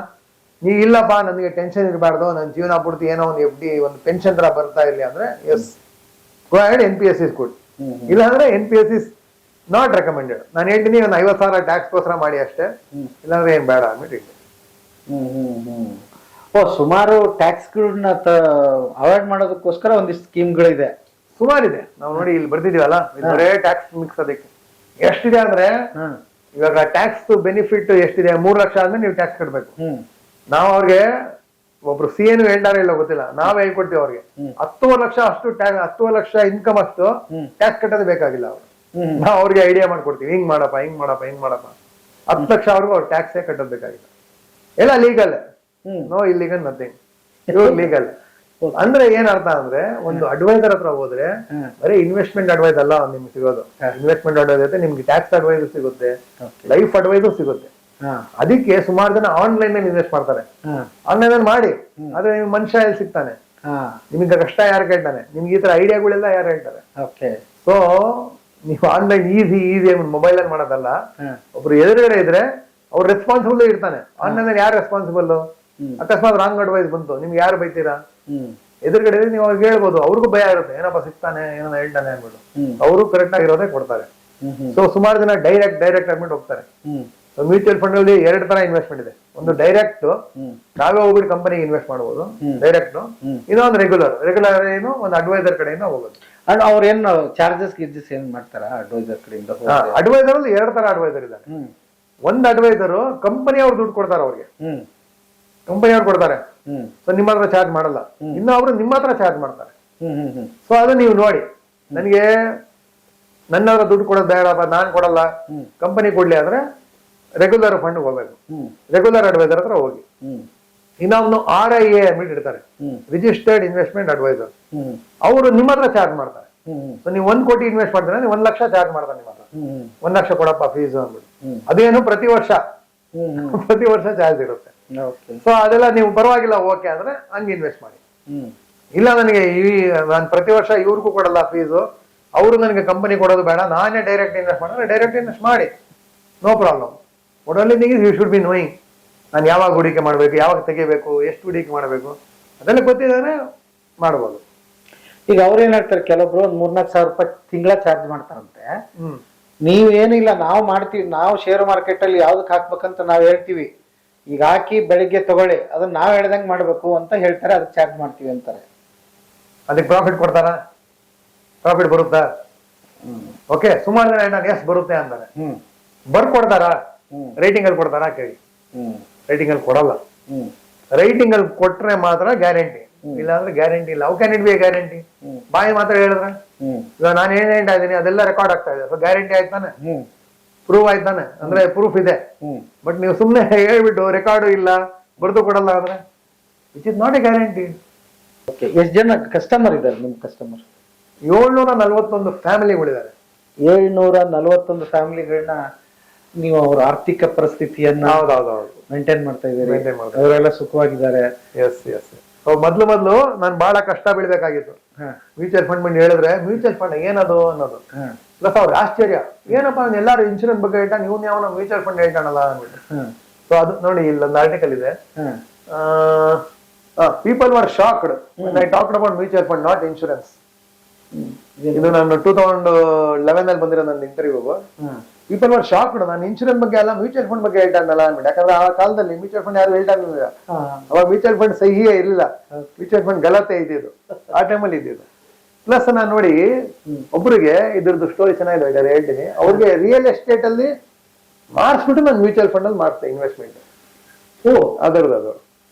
A: ನೀವು ಇಲ್ಲಪ್ಪ ನನಗೆ ಟೆನ್ಷನ್ ಇರಬಾರ್ದು, ನನ್ನ ಜೀವನ ಪೂರ್ತಿ ಏನೋ ಒಂದು FD ಒಂದು ಪೆನ್ಷನ್ ತರ ಬರ್ತಾ ಇರ್ಲಿ ಅಂದ್ರೆ, yes go ahead, NPS is good. ಇಲ್ಲಾಂದ್ರೆ NPS ಇಸ್ ನಾಟ್ ರೆಕಮೆಂಡೆಡ್. ನಾನು ಹೇಳ್ತೀನಿ, ಒಂದು 50,000 ಟ್ಯಾಕ್ಸ್ಗೋಸ್ಕರ ಮಾಡಿ ಅಷ್ಟೇ, ಇಲ್ಲಾಂದ್ರೆ ಏನ್ ಬೇಡ ಅಂದ್ಬಿಟ್ಟು.
D: ಓ, ಸುಮಾರು ಟ್ಯಾಕ್ಸ್ಗಳನ್ನ ಅವಾಯ್ಡ್ ಮಾಡೋದಕ್ಕೋಸ್ಕರ ಒಂದಿಷ್ಟು ಸ್ಕೀಮ್ಗಳಿದೆ,
A: ಸುಮಾರಿದೆ. ನಾವು ನೋಡಿ ಇಲ್ಲಿ ಬರ್ದಿದೀವಲ್ಲ, ಬರೇ ಟ್ಯಾಕ್ಸ್ ಮಿಕ್ಸ್. ಅದಕ್ಕೆ ಎಷ್ಟಿದೆ ಅಂದ್ರೆ, ಇವಾಗ ಟ್ಯಾಕ್ಸ್ ಬೆನಿಫಿಟ್ ಎಷ್ಟಿದೆ, 3 ಲಕ್ಷ ಆದ್ಮೇಲೆ ನೀವು ಟ್ಯಾಕ್ಸ್ ಕಟ್ಬೇಕು. ನಾವು ಅವ್ರಿಗೆ ಒಬ್ರು CA ಹೇಳ್ತಾರೆ ಇಲ್ಲ ಗೊತ್ತಿಲ್ಲ, ನಾವ್ ಹೇಳ್ಕೊಡ್ತೀವಿ ಅವ್ರಿಗೆ 10 ಲಕ್ಷ ಅಷ್ಟು 10 ಲಕ್ಷ ಇನ್ಕಮ್ ಅಷ್ಟು ಟ್ಯಾಕ್ಸ್ ಕಟ್ಟೋದು ಬೇಕಾಗಿಲ್ಲ ಅವ್ರು. ನಾವು ಅವ್ರಿಗೆ ಐಡಿಯಾ ಮಾಡ್ಕೊಡ್ತೀವಿ, ಹಿಂಗ್ ಮಾಡಪ್ಪ 10 ಲಕ್ಷ ಅವ್ರಿಗೂ ಅವ್ರು ಟ್ಯಾಕ್ಸೇ ಕಟ್ಟೋದ್ ಬೇಕಾಗಿಲ್ಲ. ಎಲ್ಲ ಲೀಗಲ್, ನೋ ಇಲ್ಲಿಗಲ್ ನಥಿಂಗ್, ಇವಾಗ ಲೀಗಲ್. ಅಂದ್ರೆ ಏನ್ ಅರ್ಥ ಅಂದ್ರೆ, ಒಂದು ಅಡ್ವೈಸರ್ ಹತ್ರ ಹೋದ್ರೆ ಬರೀ ಇನ್ವೆಸ್ಟ್ಮೆಂಟ್ ಅಡ್ವೈಸ್ ಅಲ್ಲ ನಿಮ್ಗೆ ಸಿಗೋದು. ಇನ್ವೆಸ್ಟ್ಮೆಂಟ್ ಅಡ್ವೈಸ್ ಜೊತೆ ನಿಮ್ಗೆ ಟ್ಯಾಕ್ಸ್ ಅಡ್ವೈಸ್ ಸಿಗುತ್ತೆ, ಲೈಫ್ ಅಡ್ವೈಸು ಸಿಗುತ್ತೆ. ಅದಕ್ಕೆ ಸುಮಾರು ಜನ ಆನ್ಲೈನ್ ನಲ್ಲಿ ಇನ್ವೆಸ್ಟ್ ಮಾಡ್ತಾರೆ. ಆನ್ಲೈನ್ ಅಲ್ಲಿ ಮಾಡಿ, ಆದ್ರೆ ನಿಮ್ಗೆ ಮನುಷ್ಯ ಎಲ್ಲಿ ಸಿಗ್ತಾನೆ, ನಿಮ್ಗೆ ಕಷ್ಟ ಯಾರು ಕೇಳ್ತಾನೆ, ನಿಮ್ಗೆ ಈ ತರ ಐಡಿಯಾಗಳೆಲ್ಲ ಯಾರು ಹೇಳ್ತಾರೆ. ಸೊ ನೀವು ಆನ್ಲೈನ್ ಈಸಿ ಮೊಬೈಲ್ ಅಲ್ಲಿ ಮಾಡೋದಲ್ಲ. ಒಬ್ರು ಎದುರುಗಡೆ ಇದ್ರೆ ಅವ್ರು ರೆಸ್ಪಾನ್ಸಿಬಲ್ ಇರ್ತಾನೆ. ಆನ್ಲೈನ್ ಅಲ್ಲಿ ಯಾರು ರೆಸ್ಪಾನ್ಸಿಬಲ್? ಅಕಸ್ಮಾತ್ ರಾಂಗ್ ಅಡ್ವೈಸ್ ಬಂತು, ನಿಮ್ಗೆ ಯಾರು ಬೈತೀರಾ? ಎದುರುಗಡೆ ನೀವು ಅವ್ರಿಗೆ ಹೇಳ್ಬೋದು, ಅವ್ರಿಗೂ ಭಯ ಇರುತ್ತೆ, ಏನಪ್ಪ ಸಿಗ್ತಾನೆ, ಏನೋ ಹೇಳ್ತಾನೆ ಅನ್ಬಿಟ್ಟು. ಅವರು ಕರೆಕ್ಟ್ ಆಗಿರೋದೇ ಕೊಡ್ತಾರೆ. ಸೊ ಸುಮಾರು ಜನ ಡೈರೆಕ್ಟ್ ಆಗ್ಬಿಟ್ಟು ಹೋಗ್ತಾರೆ. ಮ್ಯೂಚುವಲ್ ಫಂಡ್ ಅಲ್ಲಿ 2 ತರ ಇನ್ವೆಸ್ಟ್ಮೆಂಟ್ ಇದೆ. ಒಂದು ಡೈರೆಕ್ಟ್, ನಾವೇ ಹೋಗ್ಬಿಟ್ಟು ಕಂಪನಿಗೆ ಇನ್ವೆಸ್ಟ್ ಮಾಡಬಹುದು, ಡೈರೆಕ್ಟ್. ಇನ್ನೊಂದು ರೆಗ್ಯುಲರ್ ಏನು, ಒಂದು ಅಡ್ವೈಸರ್ ಕಡೆಯಿಂದ ಹೋಗೋದು.
D: ಅವ್ರೇನು ಚಾರ್ಜಸ್ ಗಿರ್ಜಸ್ ಏನ್ ಮಾಡ್ತಾರ ಅಡ್ವೈಸರ್ ಕಡೆಯಿಂದ?
A: ಅಡ್ವೈಸರ್ ಅಲ್ಲಿ 2 ತರ ಅಡ್ವೈಸರ್ ಇದ್ದಾರೆ. ಒಂದು ಅಡ್ವೈಸರ್ ಕಂಪನಿ ಅವ್ರು ದುಡ್ಡು ಕೊಡ್ತಾರೆ, ಅವ್ರಿಗೆ ಕಂಪನಿ ಅವ್ರು ಕೊಡ್ತಾರೆ. ಸೊ ನಿಮ್ಮ ಹತ್ರ ಚಾರ್ಜ್ ಮಾಡಲ್ಲ. ಇನ್ನು ಅವರು ನಿಮ್ಮ ಹತ್ರ ಚಾರ್ಜ್ ಮಾಡ್ತಾರೆ. ಸೊ ಅದು ನೀವು ನೋಡಿ, ನನಗೆ ನನ್ನವರ ದುಡ್ಡು ಕೊಡೋದು ಬೇಡಪ್ಪ, ನಾನ್ ಕೊಡಲ್ಲ, ಕಂಪನಿ ಕೊಡ್ಲಿ ಅಂದ್ರೆ ರೆಗ್ಯುಲರ್ ಫಂಡ್ ಹೋಗ್ಬೇಕು, ರೆಗ್ಯುಲರ್ ಅಡ್ವೈಸರ್ ಹತ್ರ ಹೋಗಿ. ಇನ್ನೊಂದು RIA ಅಡ್ಮಿಟ್ ಇರ್ತಾರೆ, ರಿಜಿಸ್ಟರ್ಡ್ ಇನ್ವೆಸ್ಟ್ಮೆಂಟ್ ಅಡ್ವೈಸರ್. ಅವರು ನಿಮ್ಮ ಹತ್ರ ಚಾರ್ಜ್ ಮಾಡ್ತಾರೆ. ಸೊ ನೀವು 1 ಕೋಟಿ ಇನ್ವೆಸ್ಟ್ ಮಾಡ್ತಾರೆ, 1 ಲಕ್ಷ ಚಾರ್ಜ್ ಮಾಡ್ತಾರೆ ನಿಮ್ಮ ಹತ್ರ. 1 ಲಕ್ಷ ಕೊಡಪ್ಪ ಫೀಸ್ ಅಂದ್ಬಿಟ್ಟು. ಅದೇನು ಪ್ರತಿ ವರ್ಷ ಚಾರ್ಜ್ ಇರುತ್ತೆ. ಸೊ ಅದೆಲ್ಲ ನೀವು ಪರವಾಗಿಲ್ಲ ಓಕೆ ಅಂದ್ರೆ ಹಂಗೆ ಇನ್ವೆಸ್ಟ್ ಮಾಡಿ. ಇಲ್ಲ ನನಗೆ ನಾನು ಪ್ರತಿ ವರ್ಷ ಇವ್ರಿಗೂ ಕೊಡಲ್ಲ ಫೀಸು, ಅವರು ನನಗೆ ಕಂಪನಿ ಕೊಡೋದು ಬೇಡ, ನಾನೇ ಡೈರೆಕ್ಟ್ ಇನ್ವೆಸ್ಟ್ ಮಾಡಿದ್ರೆ ಡೈರೆಕ್ಟ್ ಇನ್ವೆಸ್ಟ್ ಮಾಡಿ, no problem. What only thing is you should be knowing ನಾನು ಯಾವಾಗ ಹೂಡಿಕೆ ಮಾಡಬೇಕು, ಯಾವಾಗ ತೆಗಿಬೇಕು, ಎಷ್ಟು ಹೂಡಿಕೆ ಮಾಡಬೇಕು, ಅದೆಲ್ಲ ಗೊತ್ತಿದ್ರೆ ಮಾಡ್ಬೋದು.
D: ಈಗ ಅವ್ರು ಏನ್ ಹೇಳ್ತಾರೆ, ಕೆಲವೊಬ್ರು ಒಂದ್ 3-4 ಸಾವಿರ ರೂಪಾಯಿ ತಿಂಗಳ ಚಾರ್ಜ್ ಮಾಡ್ತಾರಂತೆ. ನೀವೇನಿಲ್ಲ, ನಾವು ಮಾಡ್ತೀವಿ, ನಾವು ಶೇರ್ ಮಾರ್ಕೆಟ್ ಅಲ್ಲಿ ಯಾವ್ದಕ್ ಹಾಕ್ಬೇಕಂತ ನಾವ್ ಹೇಳ್ತೀವಿ, ಈಗ ಹಾಕಿ ಬೆಳಿಗ್ಗೆ ತಗೊಳ್ಳಿ, ಅದನ್ನ ನಾವ್ ಹೇಳ್ದಂಗ್ ಮಾಡ್ಬೇಕು ಅಂತ ಹೇಳ್ತಾರೆ, ಅದಕ್ಕೆ ಚಾರ್ಜ್ ಮಾಡ್ತೀವಿ ಅಂತಾರೆ.
A: ಅದಕ್ಕೆ ಪ್ರಾಫಿಟ್ ಕೊಡ್ತಾರ? ಪ್ರಾಫಿಟ್ ಬರುತ್ತಾ? ಓಕೆ, ಸುಮಾರು ಜನ ನಾನು ಎಸ್ ಬರುತ್ತೆ ಅಂತಾರೆ, ಬರ್ಕೊಡ್ತಾರ? ರೇಟಿಂಗ್ ಅಲ್ಲಿ ಕೊಡ್ತಾರ ಕೇಳಿ. ರೈಟಿಂಗ್ ಅಲ್ಲಿ ಕೊಡಲ್ಲ. ರೈಟಿಂಗ್ ಅಲ್ಲಿ ಕೊಟ್ರೆ ಮಾತ್ರ ಗ್ಯಾರಂಟಿ, ಇಲ್ಲ ಅಂದ್ರೆ ಗ್ಯಾರಂಟಿ ಇಲ್ಲ. How can it be guarantee? ಬಾಯಿ ಮಾತ್ರ ಹೇಳಿದ್ರೆ ಇವಾಗ ನಾನು ಏನ್ ಹೇಳ್ತಾ ಇದ್ದೀನಿ ಅದೆಲ್ಲ ರೆಕಾರ್ಡ್ ಆಗ್ತಾ ಇದೆ, ಸೊ ಗ್ಯಾರಂಟಿ ಆಯ್ತಾನೆ, ಪ್ರೂವ್ ಆಯ್ತಾನೆ, ಅಂದ್ರೆ ಪ್ರೂಫ್ ಇದೆ. ಬಟ್ ನೀವು ಸುಮ್ನೆ ಹೇಳ್ಬಿಟ್ಟು ರೆಕಾರ್ಡು ಇಲ್ಲ, ಬರ್ದು ಕೊಡಲ್ಲ ಅಂದ್ರೆ which is not A guarantee.
D: ಎಷ್ಟು ಜನ ಕಸ್ಟಮರ್ ಇದ್ದಾರೆ ನಿಮ್ ಕಸ್ಟಮರ್?
A: 741 ಫ್ಯಾಮಿಲಿಗಳಿದ್ದಾರೆ.
D: 741 ಫ್ಯಾಮಿಲಿಗಳನ್ನ ನೀವು ಅವ್ರ ಆರ್ಥಿಕ ಪರಿಸ್ಥಿತಿಯನ್ನ ಮೇಂಟೈನ್ ಮಾಡ್ತಾ ಇದ್ದೀರಿ, ಅವರೆಲ್ಲ ಸುಖವಾಗಿದ್ದಾರೆ.
A: S S. ಮೊದ್ಲು ನಾನು ಬಹಳ ಕಷ್ಟ ಬೀಳ್ಬೇಕಾಗಿತ್ತು. ಮ್ಯೂಚುವಲ್ ಫಂಡ್ ಬಂದು ಹೇಳಿದ್ರೆ ಮ್ಯೂಚುವಲ್ ಫಂಡ್ ಏನದು ಅನ್ನೋದು, ಪ್ಲಸ್ ಅವ್ರ ಆಶ್ಚರ್ಯ, ಏನಪ್ಪಾ ಎಲ್ಲಾರು ಇನ್ಶೂರೆನ್ಸ್ ಬಗ್ಗೆ ಹೇಳ್ತಾನೆ, ಇವ್ನ ಯಾವನ ಮ್ಯೂಚುವಲ್ ಫಂಡ್ ಹೇಳ್ತಾನಲ್ಲ ಅಂದ್ಬಿಟ್ಟು. ಸೊ ಅದು ನೋಡಿ, ಇಲ್ಲೊಂದು ಆರ್ಟಿಕಲ್ ಇದೆ, people were shocked when I talked about mutual fund, not insurance. ಇದು ನಾನು 2011 ಅಲ್ಲಿ ಬಂದಿರೋ ನನ್ನ ಇಂಟರ್ವ್ಯೂಗೂ. ಪೀಪಲ್ ವರ್ ಶಾಕ್ಡ್, ನಾನು ಇನ್ಶೂರೆನ್ಸ್ ಬಗ್ಗೆ ಅಲ್ಲ ಮ್ಯೂಚುವಲ್ ಫಂಡ್ ಬಗ್ಗೆ ಹೇಳ್ತಾನಲ್ಲ ಅಂದ್ಬಿಟ್ಟು. ಯಾಕಂದ್ರೆ ಆ ಕಾಲದಲ್ಲಿ ಮ್ಯೂಚುವಲ್ ಫಂಡ್ ಯಾರು ಹೇಳ್ತಾ ಇರಲಿಲ್ಲ, ಅವಾಗ ಮ್ಯೂಚುವಲ್ ಫಂಡ್ ಸಹಿಯೇ ಇರಲಿಲ್ಲ, ಮ್ಯೂಚುವಲ್ ಫಂಡ್ ಗಲತೆ ಇದ್ದಿದ್ದು ಆ ಟೈಮಲ್ಲಿ ಇದ್ದಿದ್ದು. ಪ್ಲಸ್ ನಾನು ನೋಡಿ, ಒಬ್ಬರಿಗೆ ಇದ್ರದ್ದು ಸ್ಟೋರಿ ಚೆನ್ನಾಗಿದೆ, ಹೇಳ್ತೀನಿ. ಅವ್ರಿಗೆ ರಿಯಲ್ ಎಸ್ಟೇಟ್ ಅಲ್ಲಿ ಮಾಡಿಸ್ಬಿಟ್ಟು ನಾನು ಮ್ಯೂಚುವಲ್ ಫಂಡ್ ಅಲ್ಲಿ ಮಾಡ್ತೇನೆ ಇನ್ವೆಸ್ಟ್ಮೆಂಟ್. ಅದರದ್ದು ಅದು.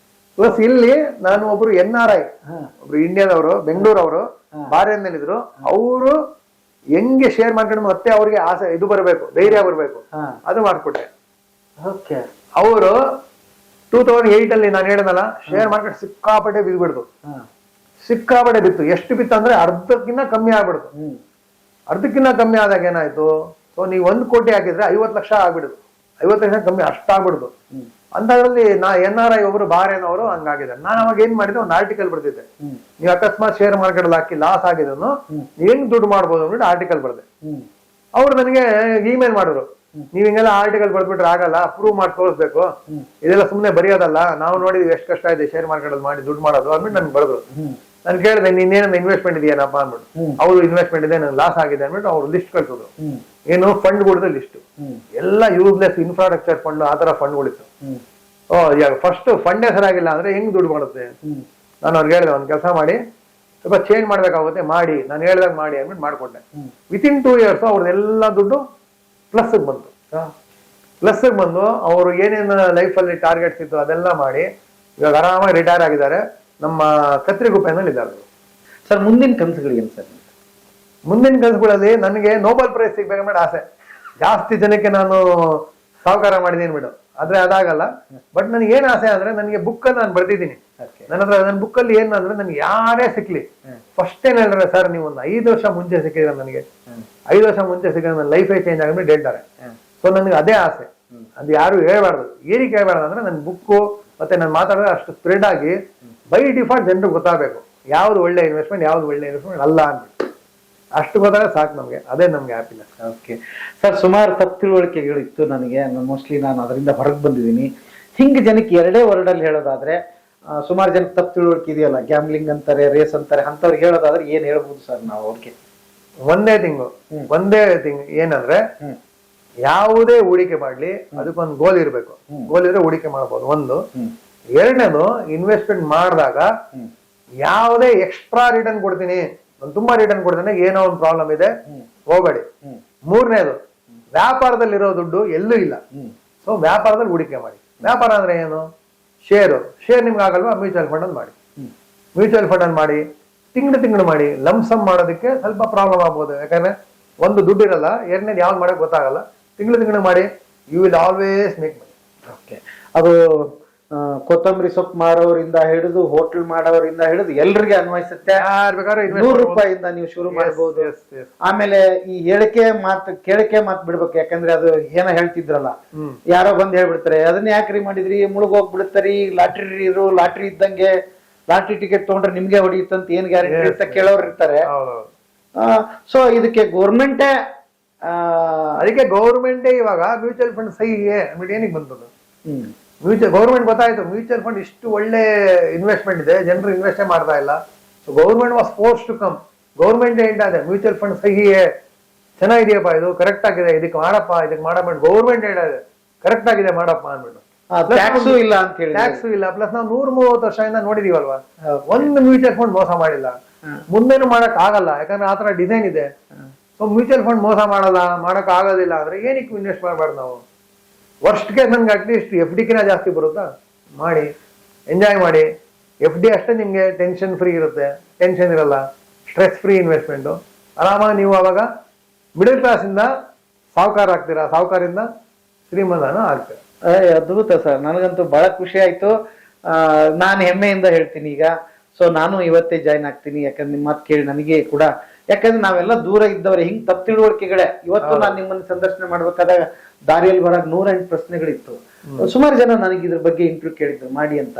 A: ಪ್ಲಸ್ ಇಲ್ಲಿ ನಾನು ಒಬ್ರು NRI, ಒಬ್ರು ಇಂಡಿಯಾದವರು, ಬೆಂಗಳೂರವರು, ಬಾರಿಯಲ್ಲಿದ್ರು. ಅವರು ಹೆಂಗೆ ಶೇರ್ ಮಾರ್ಕೆಟ್ ಮತ್ತೆ ಅವ್ರಿಗೆ ಆಸೆ ಇದು ಬರಬೇಕು, ಧೈರ್ಯ ಬರಬೇಕು, ಅದು ಮಾಡ್ಕೊಟ್ಟೆ. ಅವರು 2008 ಅಲ್ಲಿ ನಾನು ಹೇಳಿದ್ನಲ್ಲ, ಶೇರ್ ಮಾರ್ಕೆಟ್ ಸಿಕ್ಕಾಪಟ್ಟೆ ಬಿದ್ಬಿಡ್ತು, ಸಿಕ್ಕಾಪಟ್ಟೆ ಬಿತ್ತು. ಎಷ್ಟು ಬಿತ್ತು ಅಂದ್ರೆ ಅರ್ಧಕ್ಕಿಂತ ಕಮ್ಮಿ ಆಗ್ಬಿಡ್ತು. ಅರ್ಧಕ್ಕಿಂತ ಕಮ್ಮಿ ಆದಾಗ ಏನಾಯ್ತು, ಸೊ ನೀವು 1 ಕೋಟಿ ಹಾಕಿದ್ರೆ 50 ಲಕ್ಷ ಆಗ್ಬಿಡುದು, 50 ಲಕ್ಷ ಕಮ್ಮಿ ಅಷ್ಟಾಗ್ಬಿಡುದು. ಅಂತದ್ರಲ್ಲಿ NRI ಒಬ್ರು ಬಾರೇನವರು ಹಂಗಾಗಿದ್ದಾರೆ. ನಾನು ಅವಾಗ ಏನ್ ಮಾಡಿದ್ದೆ, ಒಂದು ಆರ್ಟಿಕಲ್ ಬರ್ತಿದ್ದೆ, ನೀವು ಅಕಸ್ಮಾತ್ ಶೇರ್ ಮಾರ್ಕೆಟ್ ಅಲ್ಲಿ ಹಾಕಿ ಲಾಸ್ ಆಗಿದ್ದನ್ನು ಹೆಂಗ್ ದುಡ್ಡು ಮಾಡ್ಬೋದು ಅಂದ್ಬಿಟ್ಟು ಆರ್ಟಿಕಲ್ ಬರ್ದೆ. ಅವ್ರು ನನಗೆ ಇಮೇಲ್ ಮಾಡಿದ್ರು, ನೀವ್ ಹಿಂಗೆಲ್ಲ ಆರ್ಟಿಕಲ್ ಬರ್ದ್ಬಿಟ್ರೆ ಆಗಲ್ಲ, ಪ್ರೂವ್ ಮಾಡಿ ತೋರಿಸ್ಬೇಕು, ಇದೆಲ್ಲ ಸುಮ್ನೆ ಬರೆಯೋದಲ್ಲ, ನಾವು ನೋಡಿದ್ವಿ ಎಷ್ಟು ಕಷ್ಟ ಇದೆ ಶೇರ್ ಮಾರ್ಕೆಟ್ ಅಲ್ಲಿ ಮಾಡಿ ದುಡ್ಡು ಮಾಡೋದು ಅಂದ್ಬಿಟ್ಟು ನನ್ಗೆ ಬರೆದ್ರು. ನಾನು ಕೇಳಿದೆ, ನೀನೇನ ಇನ್ವೆಸ್ಟ್ಮೆಂಟ್ ಇದೆಯೇನಪ್ಪ ಅಂದ್ಬಿಟ್ಟು. ಅವ್ರು ಇನ್ವೆಸ್ಟ್ಮೆಂಟ್ ಇದೆ, ನನ್ಗೆ ಲಾಸ್ ಆಗಿದೆ ಅಂದ್ಬಿಟ್ಟು ಅವ್ರು ಲಿಸ್ಟ್ ಕಳ್ಸೋದು, ಏನು ಫಂಡ್ ಕೊಡೋದು ಲಿಸ್ಟ್, ಎಲ್ಲ ಯೂಸ್ಲೆಸ್ ಇನ್ಫ್ರಾಸ್ಟ್ರಕ್ಚರ್ ಫಂಡ್, ಆ ತರ ಫಂಡ್ಗಳಿತ್ತು. ಫಸ್ಟ್ ಫಂಡ್ ಹೆಸರಾಗಿಲ್ಲ ಅಂದ್ರೆ ಹೆಂಗ್ ದುಡ್ಡು ಮಾಡುತ್ತೆ. ನಾನು ಅವ್ರಿಗೆ ಹೇಳಿದೆ, ಒಂದ್ ಕೆಲಸ ಮಾಡಿ, ಸ್ವಲ್ಪ ಚೇಂಜ್ ಮಾಡ್ಬೇಕಾಗುತ್ತೆ, ಮಾಡಿ, ನಾನು ಹೇಳ್ದಾಗ ಮಾಡಿ ಅಂದ್ಬಿಟ್ಟು ಮಾಡ್ಕೊಟ್ಟೆ. ವಿತಿನ್ 2 years ಅವ್ರದ್ದೆಲ್ಲ ದುಡ್ಡು ಪ್ಲಸ್ ಬಂತು. ಪ್ಲಸ್ ಬಂದು ಅವರು ಏನೇನು ಲೈಫಲ್ಲಿ ಟಾರ್ಗೆಟ್ಸ್ ಇತ್ತು ಅದೆಲ್ಲ ಮಾಡಿ ಇವಾಗ ಆರಾಮಾಗಿ ರಿಟೈರ್ ಆಗಿದ್ದಾರೆ. ನಮ್ಮ ಕತ್ರಿಗುಪ್ಪೆನಲ್ಲಿ ಇದ್ದಾರೆ.
D: ಸರ್, ಮುಂದಿನ ಕನಸುಗಳು ಏನು ಸರ್?
A: ಮುಂದಿನ ಕನಸುಗಳಲ್ಲಿ ನನಗೆ ನೋಬೆಲ್ ಪ್ರೈಸ್ ಸಿಗ್ಬೇಕಂದ್ರೆ ಆಸೆ. ಜಾಸ್ತಿ ಜನಕ್ಕೆ ನಾನು ಸಹಕಾರ ಮಾಡಿದೀನಿ ಬಿಡು, ಆದ್ರೆ ಅದಾಗಲ್ಲ. ಬಟ್ ನನಗೆ ಏನ್ ಆಸೆ ಅಂದ್ರೆ, ನನಗೆ ಬುಕ್ ನಾನು ಬರ್ದಿದ್ದೀನಿ. ನನ್ನ ಬುಕ್ ಅಲ್ಲಿ ಏನಂದ್ರೆ, ನನ್ಗೆ ಯಾರೇ ಸಿಕ್ಲಿ ಫಸ್ಟ್ ಏನ್ ಹೇಳಿದ್ರೆ, ಸರ್ ನೀವು ಒಂದು 5 ವರ್ಷ ಮುಂಚೆ ಸಿಕ್ಕಿದ್ರೆ, ನನಗೆ 5 ವರ್ಷ ಮುಂಚೆ ಸಿಕ್ಕಿದ್ರೆ ನನ್ನ ಲೈಫೇ ಚೇಂಜ್ ಆಗ್ಬಿಟ್ಟು ಹೇಳ್ತಾರೆ. ಸೊ ನನಗೆ ಅದೇ ಆಸೆ, ಅದು ಯಾರು ಹೇಳ್ಬಾರ್ದು. ಏನಕ್ಕೆ ಹೇಳ್ಬಾರ್ದು ಅಂದ್ರೆ, ನನ್ನ ಬುಕ್ಕು ಮತ್ತೆ ನಾನು ಮಾತಾಡಿದ್ರೆ ಅಷ್ಟು ಸ್ಪ್ರೆಡ್ ಆಗಿ ಬೈ ಡಿಫಾಲ್ಟ್ ಜನರಿಗೆ ಗೊತ್ತಾಗಬೇಕು ಯಾವ್ದು ಒಳ್ಳೆ ಇನ್ವೆಸ್ಟ್ಮೆಂಟ್, ಯಾವ್ದು ಒಳ್ಳೆ ಇನ್ವೆಸ್ಟ್ಮೆಂಟ್ ಅಲ್ಲ ಅಂದ್ಬಿಟ್ಟು. ಅಷ್ಟು ಗೊತ್ತಾಗ ಸಾಕು ನಮ್ಗೆ, ಅದೇ ನಮ್ಗೆ ಹ್ಯಾಪಿನೆಸ್.
D: ಓಕೆ ಸರ್, ಸುಮಾರು ತಪ್ಪು ತಿಳುವಳಿಕೆಗಳಿತ್ತು ನನಗೆ, ಮೋಸ್ಟ್ಲಿ ನಾನು ಅದರಿಂದ ಹೊರಗೆ ಬಂದಿದ್ದೀನಿ. ಹಿಂಗೆ ಜನಕ್ಕೆ 2 ವರ್ಡಲ್ಲಿ ಹೇಳೋದಾದ್ರೆ, ಸುಮಾರು ಜನಕ್ಕೆ ತಪ್ಪು ತಿಳುವಳಿಕೆ ಇದೆಯಲ್ಲ, ಗ್ಯಾಮ್ಲಿಂಗ್ ಅಂತಾರೆ, ರೇಸ್ ಅಂತಾರೆ, ಅಂತವ್ರಿಗೆ ಹೇಳೋದಾದ್ರೆ ಏನ್ ಹೇಳ್ಬೋದು ಸರ್ ನಾವು ಅವ್ರಿಗೆ?
A: ಒಂದೇ ಥಿಂಗ್ ಏನಂದ್ರೆ, ಯಾವುದೇ ಹೂಡಿಕೆ ಮಾಡ್ಲಿ ಅದಕ್ಕೊಂದು ಗೋಲ್ ಇರ್ಬೇಕು. ಗೋಲ್ ಇದ್ರೆ ಹೂಡಿಕೆ ಮಾಡ್ಬೋದು, ಒಂದು. ಎರಡನೇದು, ಇನ್ವೆಸ್ಟ್ಮೆಂಟ್ ಮಾಡಿದಾಗ ಯಾವುದೇ ಎಕ್ಸ್ಟ್ರಾ ರಿಟರ್ನ್ ಕೊಡ್ತೀನಿ, ನಾನು ತುಂಬಾ ರಿಟರ್ನ್ ಕೊಡ್ತೇನೆ, ಏನೋ ಒಂದು ಪ್ರಾಬ್ಲಮ್ ಇದೆ, ಹೋಗಬೇಡಿ. ಮೂರನೇದು, ವ್ಯಾಪಾರದಲ್ಲಿರೋ ದುಡ್ಡು ಎಲ್ಲೂ ಇಲ್ಲ. ಸೊ ವ್ಯಾಪಾರದಲ್ಲಿ ಹೂಡಿಕೆ ಮಾಡಿ. ವ್ಯಾಪಾರ ಅಂದ್ರೆ ಏನು? ಶೇರ್ ನಿಮ್ಗೆ ಆಗಲ್ವಾ, ಮ್ಯೂಚುವಲ್ ಫಂಡ್ ಅಲ್ಲಿ ಮಾಡಿ. ಮ್ಯೂಚುವಲ್ ಫಂಡ್ ಅಲ್ಲಿ ಮಾಡಿ, ತಿಂಗಳು ಮಾಡಿ ಲಂಸಮ್ ಮಾಡೋದಕ್ಕೆ ಸ್ವಲ್ಪ ಪ್ರಾಬ್ಲಮ್ ಆಗ್ಬೋದು. ಯಾಕಂದ್ರೆ ಒಂದು ದುಡ್ಡು ಇರಲ್ಲ, ಎರಡನೇದು ಯಾವ್ದು ಮಾಡಕ್ ಗೊತ್ತಾಗಲ್ಲ. ತಿಂಗಳು ಮಾಡಿ you will always make money.
D: Okay, ಅದು ಕೊತ್ತಂಬರಿ ಸೊಪ್ಪು ಮಾರೋರಿಂದ ಹಿಡಿದು ಹೋಟೆಲ್ ಮಾಡೋರಿಂದ ಹಿಡಿದು ಎಲ್ರಿಗೆ ಅನ್ವಯಿಸುತ್ತೆ.
A: ಯಾರು ಬೇಕಾದ್ರೂ
D: ₹100 ನೀವು ಶುರು ಮಾಡಬಹುದು. ಆಮೇಲೆ ಈ ಕೇಳಿಕೆ ಮಾತು ಬಿಡ್ಬೇಕು. ಯಾಕಂದ್ರೆ ಅದು ಏನೋ ಹೇಳ್ತಿದ್ರಲ್ಲ, ಯಾರೋ ಬಂದ್ ಹೇಳ್ಬಿಡ್ತಾರೆ, ಅದನ್ನ ಯಾಕ್ರಿ ಮಾಡಿದ್ರಿ, ಮುಳುಗ್ ಹೋಗ್ಬಿಡ್ತಾರಿ, ಲಾಟ್ರಿ ಇದ್ದಂಗೆ, ಲಾಟ್ರಿ ಟಿಕೆಟ್ ತಗೊಂಡ್ರೆ ನಿಮ್ಗೆ ಹೊಡಿಯುತ್ತಂತ ಏನ್ ಗ್ಯಾರಂಟಿ ಅಂತ ಕೇಳೋರು ಇರ್ತಾರೆ. ಸೊ ಇದಕ್ಕೆ ಗೌರ್ಮೆಂಟೇ
A: ಅದಕ್ಕೆ ಗೌರ್ಮೆಂಟೇ ಇವಾಗ ಮ್ಯೂಚುವಲ್ ಫಂಡ್ ಸಹಿಗೆ ಏನಿಗೆ ಬಂತದ್ದು. ಗೌರ್ಮೆಂಟ್ ಗೊತ್ತಾಯ್ತು ಮ್ಯೂಚುವಲ್ ಫಂಡ್ ಇಷ್ಟು ಒಳ್ಳೆ ಇನ್ವೆಸ್ಟ್ಮೆಂಟ್ ಇದೆ, ಜನರು ಇನ್ವೆಸ್ಟೇ ಮಾಡ್ತಾ ಇಲ್ಲ. So government was force to come. Government ಹೇಳ್ತಾ ಮ್ಯೂಚುವಲ್ ಫಂಡ್ ಸಹಿಯೇ, ಚೆನ್ನಾಗಿದೆಯಪ್ಪ, ಇದು ಕರೆಕ್ಟ್ ಆಗಿದೆ, ಇದಕ್ಕೆ ಮಾಡಪ್ಪ, ಇದಕ್ಕೆ ಮಾಡಬೇಡ. ಗೌರ್ಮೆಂಟ್ ಹೇಳಿದೆ ಕರೆಕ್ಟ್ ಆಗಿದೆ ಮಾಡಪ್ಪ ಅಂದ್ಬಿಟ್ಟು.
D: ಟ್ಯಾಕ್ಸು ಇಲ್ಲ ಅಂತ ಹೇಳಿ,
A: ಟ್ಯಾಕ್ಸು ಇಲ್ಲ. ಪ್ಲಸ್ ನಾವು 130 ವರ್ಷದಿಂದ ನೋಡಿದೀವಲ್ವಾ, ಒಂದು ಮ್ಯೂಚುವಲ್ ಫಂಡ್ ಮೋಸ ಮಾಡಿಲ್ಲ. ಮುಂದೇನು ಮಾಡಕ್ ಆಗಲ್ಲ, ಯಾಕಂದ್ರೆ ಆತರ ಡಿಸೈನ್ ಇದೆ. ಸೊ ಮ್ಯೂಚುವಲ್ ಫಂಡ್ ಮೋಸ ಮಾಡಕ್ ಆಗೋದಿಲ್ಲ ಅಂದ್ರೆ ಏನಕ್ಕೆ ಇನ್ವೆಸ್ಟ್ ಮಾಡಬಾರ್ದು ನಾವು? ವರ್ಷಕ್ಕೆ ನನ್ಗೆ ಅಟ್ಲೀಸ್ಟ್ FD ಕಿನ ಜಾಸ್ತಿ ಬರುತ್ತಾ, ಮಾಡಿ ಎಂಜಾಯ್ ಮಾಡಿ. FD ಅಷ್ಟೇ ನಿಮ್ಗೆ ಟೆನ್ಷನ್ ಫ್ರೀ ಇರುತ್ತೆ, ಟೆನ್ಷನ್ ಇರಲ್ಲ, ಸ್ಟ್ರೆಸ್ ಫ್ರೀ ಇನ್ವೆಸ್ಟ್ಮೆಂಟ್. ಆರಾಮಾಗಿ ನೀವು ಅವಾಗ ಮಿಡಲ್ ಕ್ಲಾಸ್ ಇಂದ ಸಾಹುಕಾರ ಆಗ್ತೀರಾ, ಸಾಹುಕಾರಿಂದ ಶ್ರೀಮಂತನೂ ಆಗ್ತೀರಾ.
D: ಅದ್ಭುತ ಸರ್, ನನಗಂತೂ ಬಹಳ ಖುಷಿ ಆಯ್ತು. ನಾನು ಹೆಮ್ಮೆಯಿಂದ ಹೇಳ್ತೀನಿ ಈಗ. ಸೊ ನಾನು ಇವತ್ತೇ ಜಾಯ್ನ್ ಆಗ್ತೀನಿ, ಯಾಕಂದ್ರೆ ನಿಮ್ಮ ಮಾತು ಕೇಳಿ ನನಗೆ ಕೂಡ, ಯಾಕಂದ್ರೆ ನಾವೆಲ್ಲ ದೂರ ಇದ್ದವ್ರೆ, ಹಿಂಗ್ ತಪ್ಪು ತಿಳುವಳಿಕೆಗಳೇ. ಇವತ್ತು ನಾನು ನಿಮ್ಮನ್ನ ಸಂದರ್ಶನ ಮಾಡ್ಬೇಕಾದಾಗ ದಾರಿಯಲ್ಲಿ ಬರಾಗ 108 ಪ್ರಶ್ನೆಗಳಿತ್ತು. ಸುಮಾರು ಜನ ನನಗೆ ಇದ್ರ ಬಗ್ಗೆ ಇಂಟರ್ವ್ಯೂ ಕೇಳಿದ್ರು ಮಾಡಿ ಅಂತ.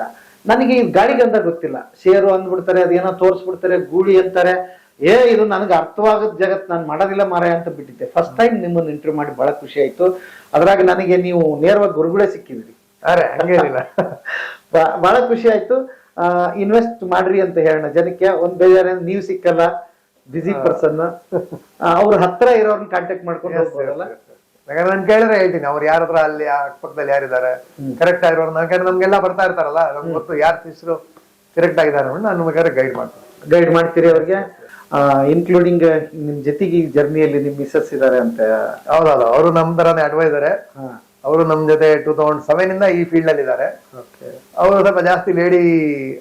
D: ನನಗೆ ಈ ಗಾಳಿಗಂಧ ಗೊತ್ತಿಲ್ಲ, ಶೇರು ಅಂದ್ಬಿಡ್ತಾರೆ, ಅದೇನೋ ತೋರಿಸ್ಬಿಡ್ತಾರೆ, ಗೂಳಿ ಅಂತಾರೆ. ಇದು ನನಗೆ ಅರ್ಥವಾಗದ ಜಗತ್, ನಾನು ಮಾಡೋದಿಲ್ಲ ಮಾರಾಯ ಅಂತ ಬಿಟ್ಟಿದ್ದೆ. ಫಸ್ಟ್ ಟೈಮ್ ನಿಮ್ಮನ್ನ ಇಂಟರ್ವ್ಯೂ ಮಾಡಿ ಬಹಳ ಖುಷಿ ಆಯ್ತು. ಅದ್ರಾಗ ನನಗೆ ನೀವು ನೇರವಾಗಿ ಗುರುಗಳೇ ಸಿಕ್ಕಿದ್ರಿ.
A: ಅರೆ ಹಂಗೇನಿಲ್ಲ,
D: ಬಹಳ ಖುಷಿ ಆಯ್ತು. ಇನ್ವೆಸ್ಟ್ ಮಾಡ್ರಿ ಅಂತ ಹೇಳೋಣ ಜನಕ್ಕೆ. ಒಂದ್ ಬೇಜಾರ ನೀವು ಸಿಕ್ಕಲ್ಲ, ಬಿಸಿ ಪರ್ಸನ್, ಅವ್ರ ಹತ್ರ ಇರೋರ್ನ ಕಾಂಟ್ಯಾಕ್ಟ್ ಮಾಡ್ಕೊಂಡು ಹೋಗ್ಬೋದಲ್ಲ.
A: ಯಾಕಂದ್ರೆ ನಾನು ಕೇಳಿದ್ರೆ ಹೇಳ್ತೀನಿ, ಅವ್ರು ಯಾರ ಹತ್ರ ಅಲ್ಲಿ ಅಕ್ಕಪಕ್ಕದಲ್ಲಿ ಯಾರಿದ್ದಾರೆ ಕರೆಕ್ಟ್ ಆಗಿರೋರ್ನ. ಯಾಕಂದ್ರೆ ನಮ್ಗೆಲ್ಲ ಬರ್ತಾ ಇರ್ತಾರಲ್ಲ, ನಮ್ಗೆ ಗೊತ್ತು ಯಾರು ಶಿಷ್ಯರು ಕರೆಕ್ಟ್ ಆಗಿದ್ದಾರೆ, ನಾನು ಬೇಕಾದ್ರೆ ಗೈಡ್ ಮಾಡ್ತೀರಿ ಅವ್ರಿಗೆ. ಇನ್ಕ್ಲೂಡಿಂಗ್ ನಿಮ್ ಜೊತೆಗೆ ಈ ಜರ್ನಿಯಲ್ಲಿ ನಿಮ್ ಮಿಸಸ್ ಇದಾರೆ ಅಂತ. ಹೌದಲ್ಲ, ಅವರು ನಮ್ ತರಾನೇ ಅಡ್ವೈಸರೇ. ಅವರು ನಮ್ ಜೊತೆ 2007 ಇಂದ ಈ ಫೀಲ್ಡ್ ಅಲ್ಲಿ ಇದ್ದಾರೆ. ಅವರು ಸ್ವಲ್ಪ ಜಾಸ್ತಿ ಲೇಡಿ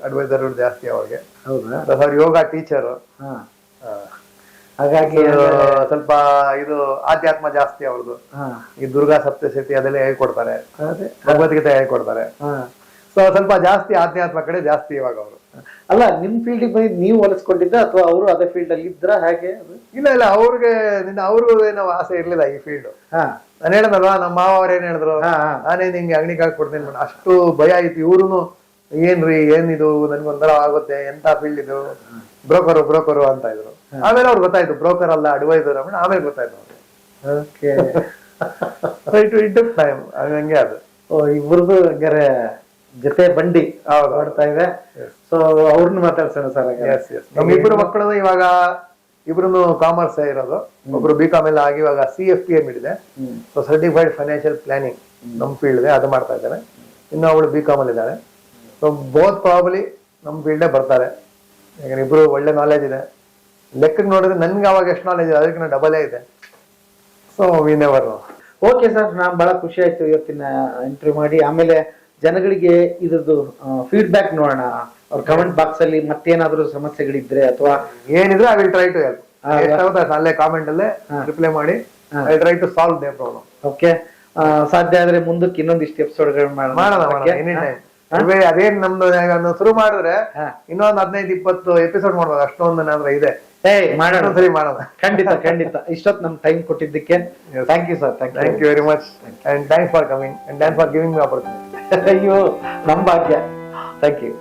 A: ಅಡ್ವೈಸರ್ ಜಾಸ್ತಿ ಅವ್ರಿಗೆ.
D: ಹೌದಾ?
A: ಅವ್ರ ಯೋಗ ಟೀಚರ್,
D: ಹಾಗಾಗಿ
A: ಸ್ವಲ್ಪ ಇದು ಆಧ್ಯಾತ್ಮ ಜಾಸ್ತಿ ಅವ್ರದ್ದು. ಈ ದುರ್ಗಾ ಸಪ್ತಶತಿ ಅದೆಲ್ಲ ಹೇಳ್ಕೊಡ್ತಾರೆ, ಭಗವದ್ಗೀತೆ ಹೇಳ್ಕೊಡ್ತಾರೆ. ಸೊ ಸ್ವಲ್ಪ ಜಾಸ್ತಿ ಆಧ್ಯಾತ್ಮ ಕಡೆ ಜಾಸ್ತಿ ಇವಾಗ ಅವರು.
D: ಅಲ್ಲ, ನಿಮ್ ಫೀಲ್ಡ್ ಬಂದು ನೀವು ಹೊಲಿಸ್ಕೊಂಡಿದ್ದ ಅಥವಾ ಅವರು ಅದೇ ಫೀಲ್ಡ್ ಅಲ್ಲಿ ಇದ್ರ ಹಾಗೆ?
A: ಇಲ್ಲ, ಅವ್ರಿಗೆ ಏನೋ ಆಸೆ ಇರ್ಲಿಲ್ಲ ಈ ಫೀಲ್ಡ್. ನಾನು ಹೇಳದಲ್ವಾ, ನಮ್ಮ ಮಾವ ಅವ್ರ ಏನ್ ಹೇಳಿದ್ರು, ನಾನೇ ನಿಂಗೆ ಅಂಗಡಿ ಕೊಡ್ತೀನಿ. ಅಷ್ಟು ಭಯ ಆಯ್ತು. ಇವ್ರುನು ಏನ್ರಿ ಏನಿದು, ನನ್ಗೊಂಥರ ಆಗುತ್ತೆ, ಎಂತ ಫೀಲ್ಡ್ ಇದು, ಬ್ರೋಕರು ಅಂತ ಇದ್ರು. ಆಮೇಲೆ ಅವ್ರಿಗೆ ಗೊತ್ತಾಯ್ತು ಬ್ರೋಕರ್ ಅಲ್ಲ ಅಡ್ವೈಸರ್. ಆಮೇಲೆ ಗೊತ್ತಾಯ್ತು ಅವ್ರಿಗೆ. ಟೈಮ್ ಹಂಗೆ ಅದು.
D: ಇಬ್ಬರದು ಹಂಗಾರೆ ಜೊತೆ ಬಂಡಿ ಮಾಡ್ತಾ ಇದೆ. ಸೊ ಅವ್ರನ್ನ ಮಾತಾಡ್ಸೋಣ ಸರ್.
A: ನಮ್ ಇಬ್ರು ಮಕ್ಕಳು ಇವಾಗ ಇಬ್ರು ಕಾಮರ್ಸ್ ಇರೋದು. ಒಬ್ರು BCom ಎಲ್ಲ ಆಗಿ ಇವಾಗ CFPM ಇದೆ. ಸೊ ಸರ್ಟಿಫೈಡ್ ಫೈನಾನ್ಷಿಯಲ್ ಪ್ಲಾನಿಂಗ್ ನಮ್ ಫೀಲ್ಡ್ ಅದು ಮಾಡ್ತಾ ಇದ್ದಾರೆ. ಇನ್ನು ಅವಳು BCom ಅಲ್ಲಿ ಇದ್ದಾಳೆ. ಸೊ ಬೋತ್ ಪ್ರಾಬಲಿ ನಮ್ ಫೀಲ್ಡೇ ಬರ್ತಾರೆ. ಯಾಕಂದ್ರೆ ಇಬ್ರು ಒಳ್ಳೆ ನಾಲೆಜ್ ಇದೆ. ಲೆಕ್ಕಕ್ಕೆ ನೋಡಿದ್ರೆ ನನ್ಗೆ ಅವಾಗ ಎಷ್ಟು ನಾಲೆಜ್ ಇದೆ ಅದಕ್ಕಿಂತ ಡಬಲೇ ಇದೆ. So we never know.
D: Okay sir, ನಾನ್ ಬಹಳ ಖುಷಿ ಆಯ್ತು ಇವತ್ತಿನ ಇಂಟರ್ವ್ಯೂ ಮಾಡಿ. ಆಮೇಲೆ ಜನಗಳಿಗೆ ಇದ್ರದ್ದು ಫೀಡ್ಬ್ಯಾಕ್ ನೋಡೋಣ. ಅವ್ರ ಕಮೆಂಟ್ ಬಾಕ್ಸ್ ಅಲ್ಲಿ ಮತ್ತೇನಾದ್ರೂ ಸಮಸ್ಯೆಗಳಿದ್ರೆ ಅಥವಾ
A: ಏನಿದ್ರೆ I will try to help. ಅಲ್ಲೇ ಕಾಮೆಂಟ್ ಅಲ್ಲೇ ರಿಪ್ಲೈ ಮಾಡಿ I try to solve the problem.
D: Okay, ಸಾಧ್ಯ ಆದ್ರೆ ಮುಂದಕ್ಕೆ ಇನ್ನೊಂದಿಷ್ಟು ಎಪಿಸೋಡ್ಗಳು
A: ಮಾಡೋಣ. ಅದೇನ್ ನಮ್ದು ಶುರು ಮಾಡಿದ್ರೆ ಇನ್ನೊಂದು 15-20 ಎಪಿಸೋಡ್ ಮಾಡ್ಬೋದು. ಅಷ್ಟೊಂದು ಇದೆ.
D: ಮಾಡೋಣ,
A: ಸರಿ ಮಾಡೋಣ.
D: ಖಂಡಿತ. ಇಷ್ಟೊತ್ತು ನಮ್ ಟೈಮ್ ಕೊಟ್ಟಿದ್ದಕ್ಕೆ thank you sir.
A: Thank you very much and thanks for coming and thanks for giving me opportunity.
D: ಅಯ್ಯೋ, ನಮ್ ಭಾಗ್ಯ. Thank you.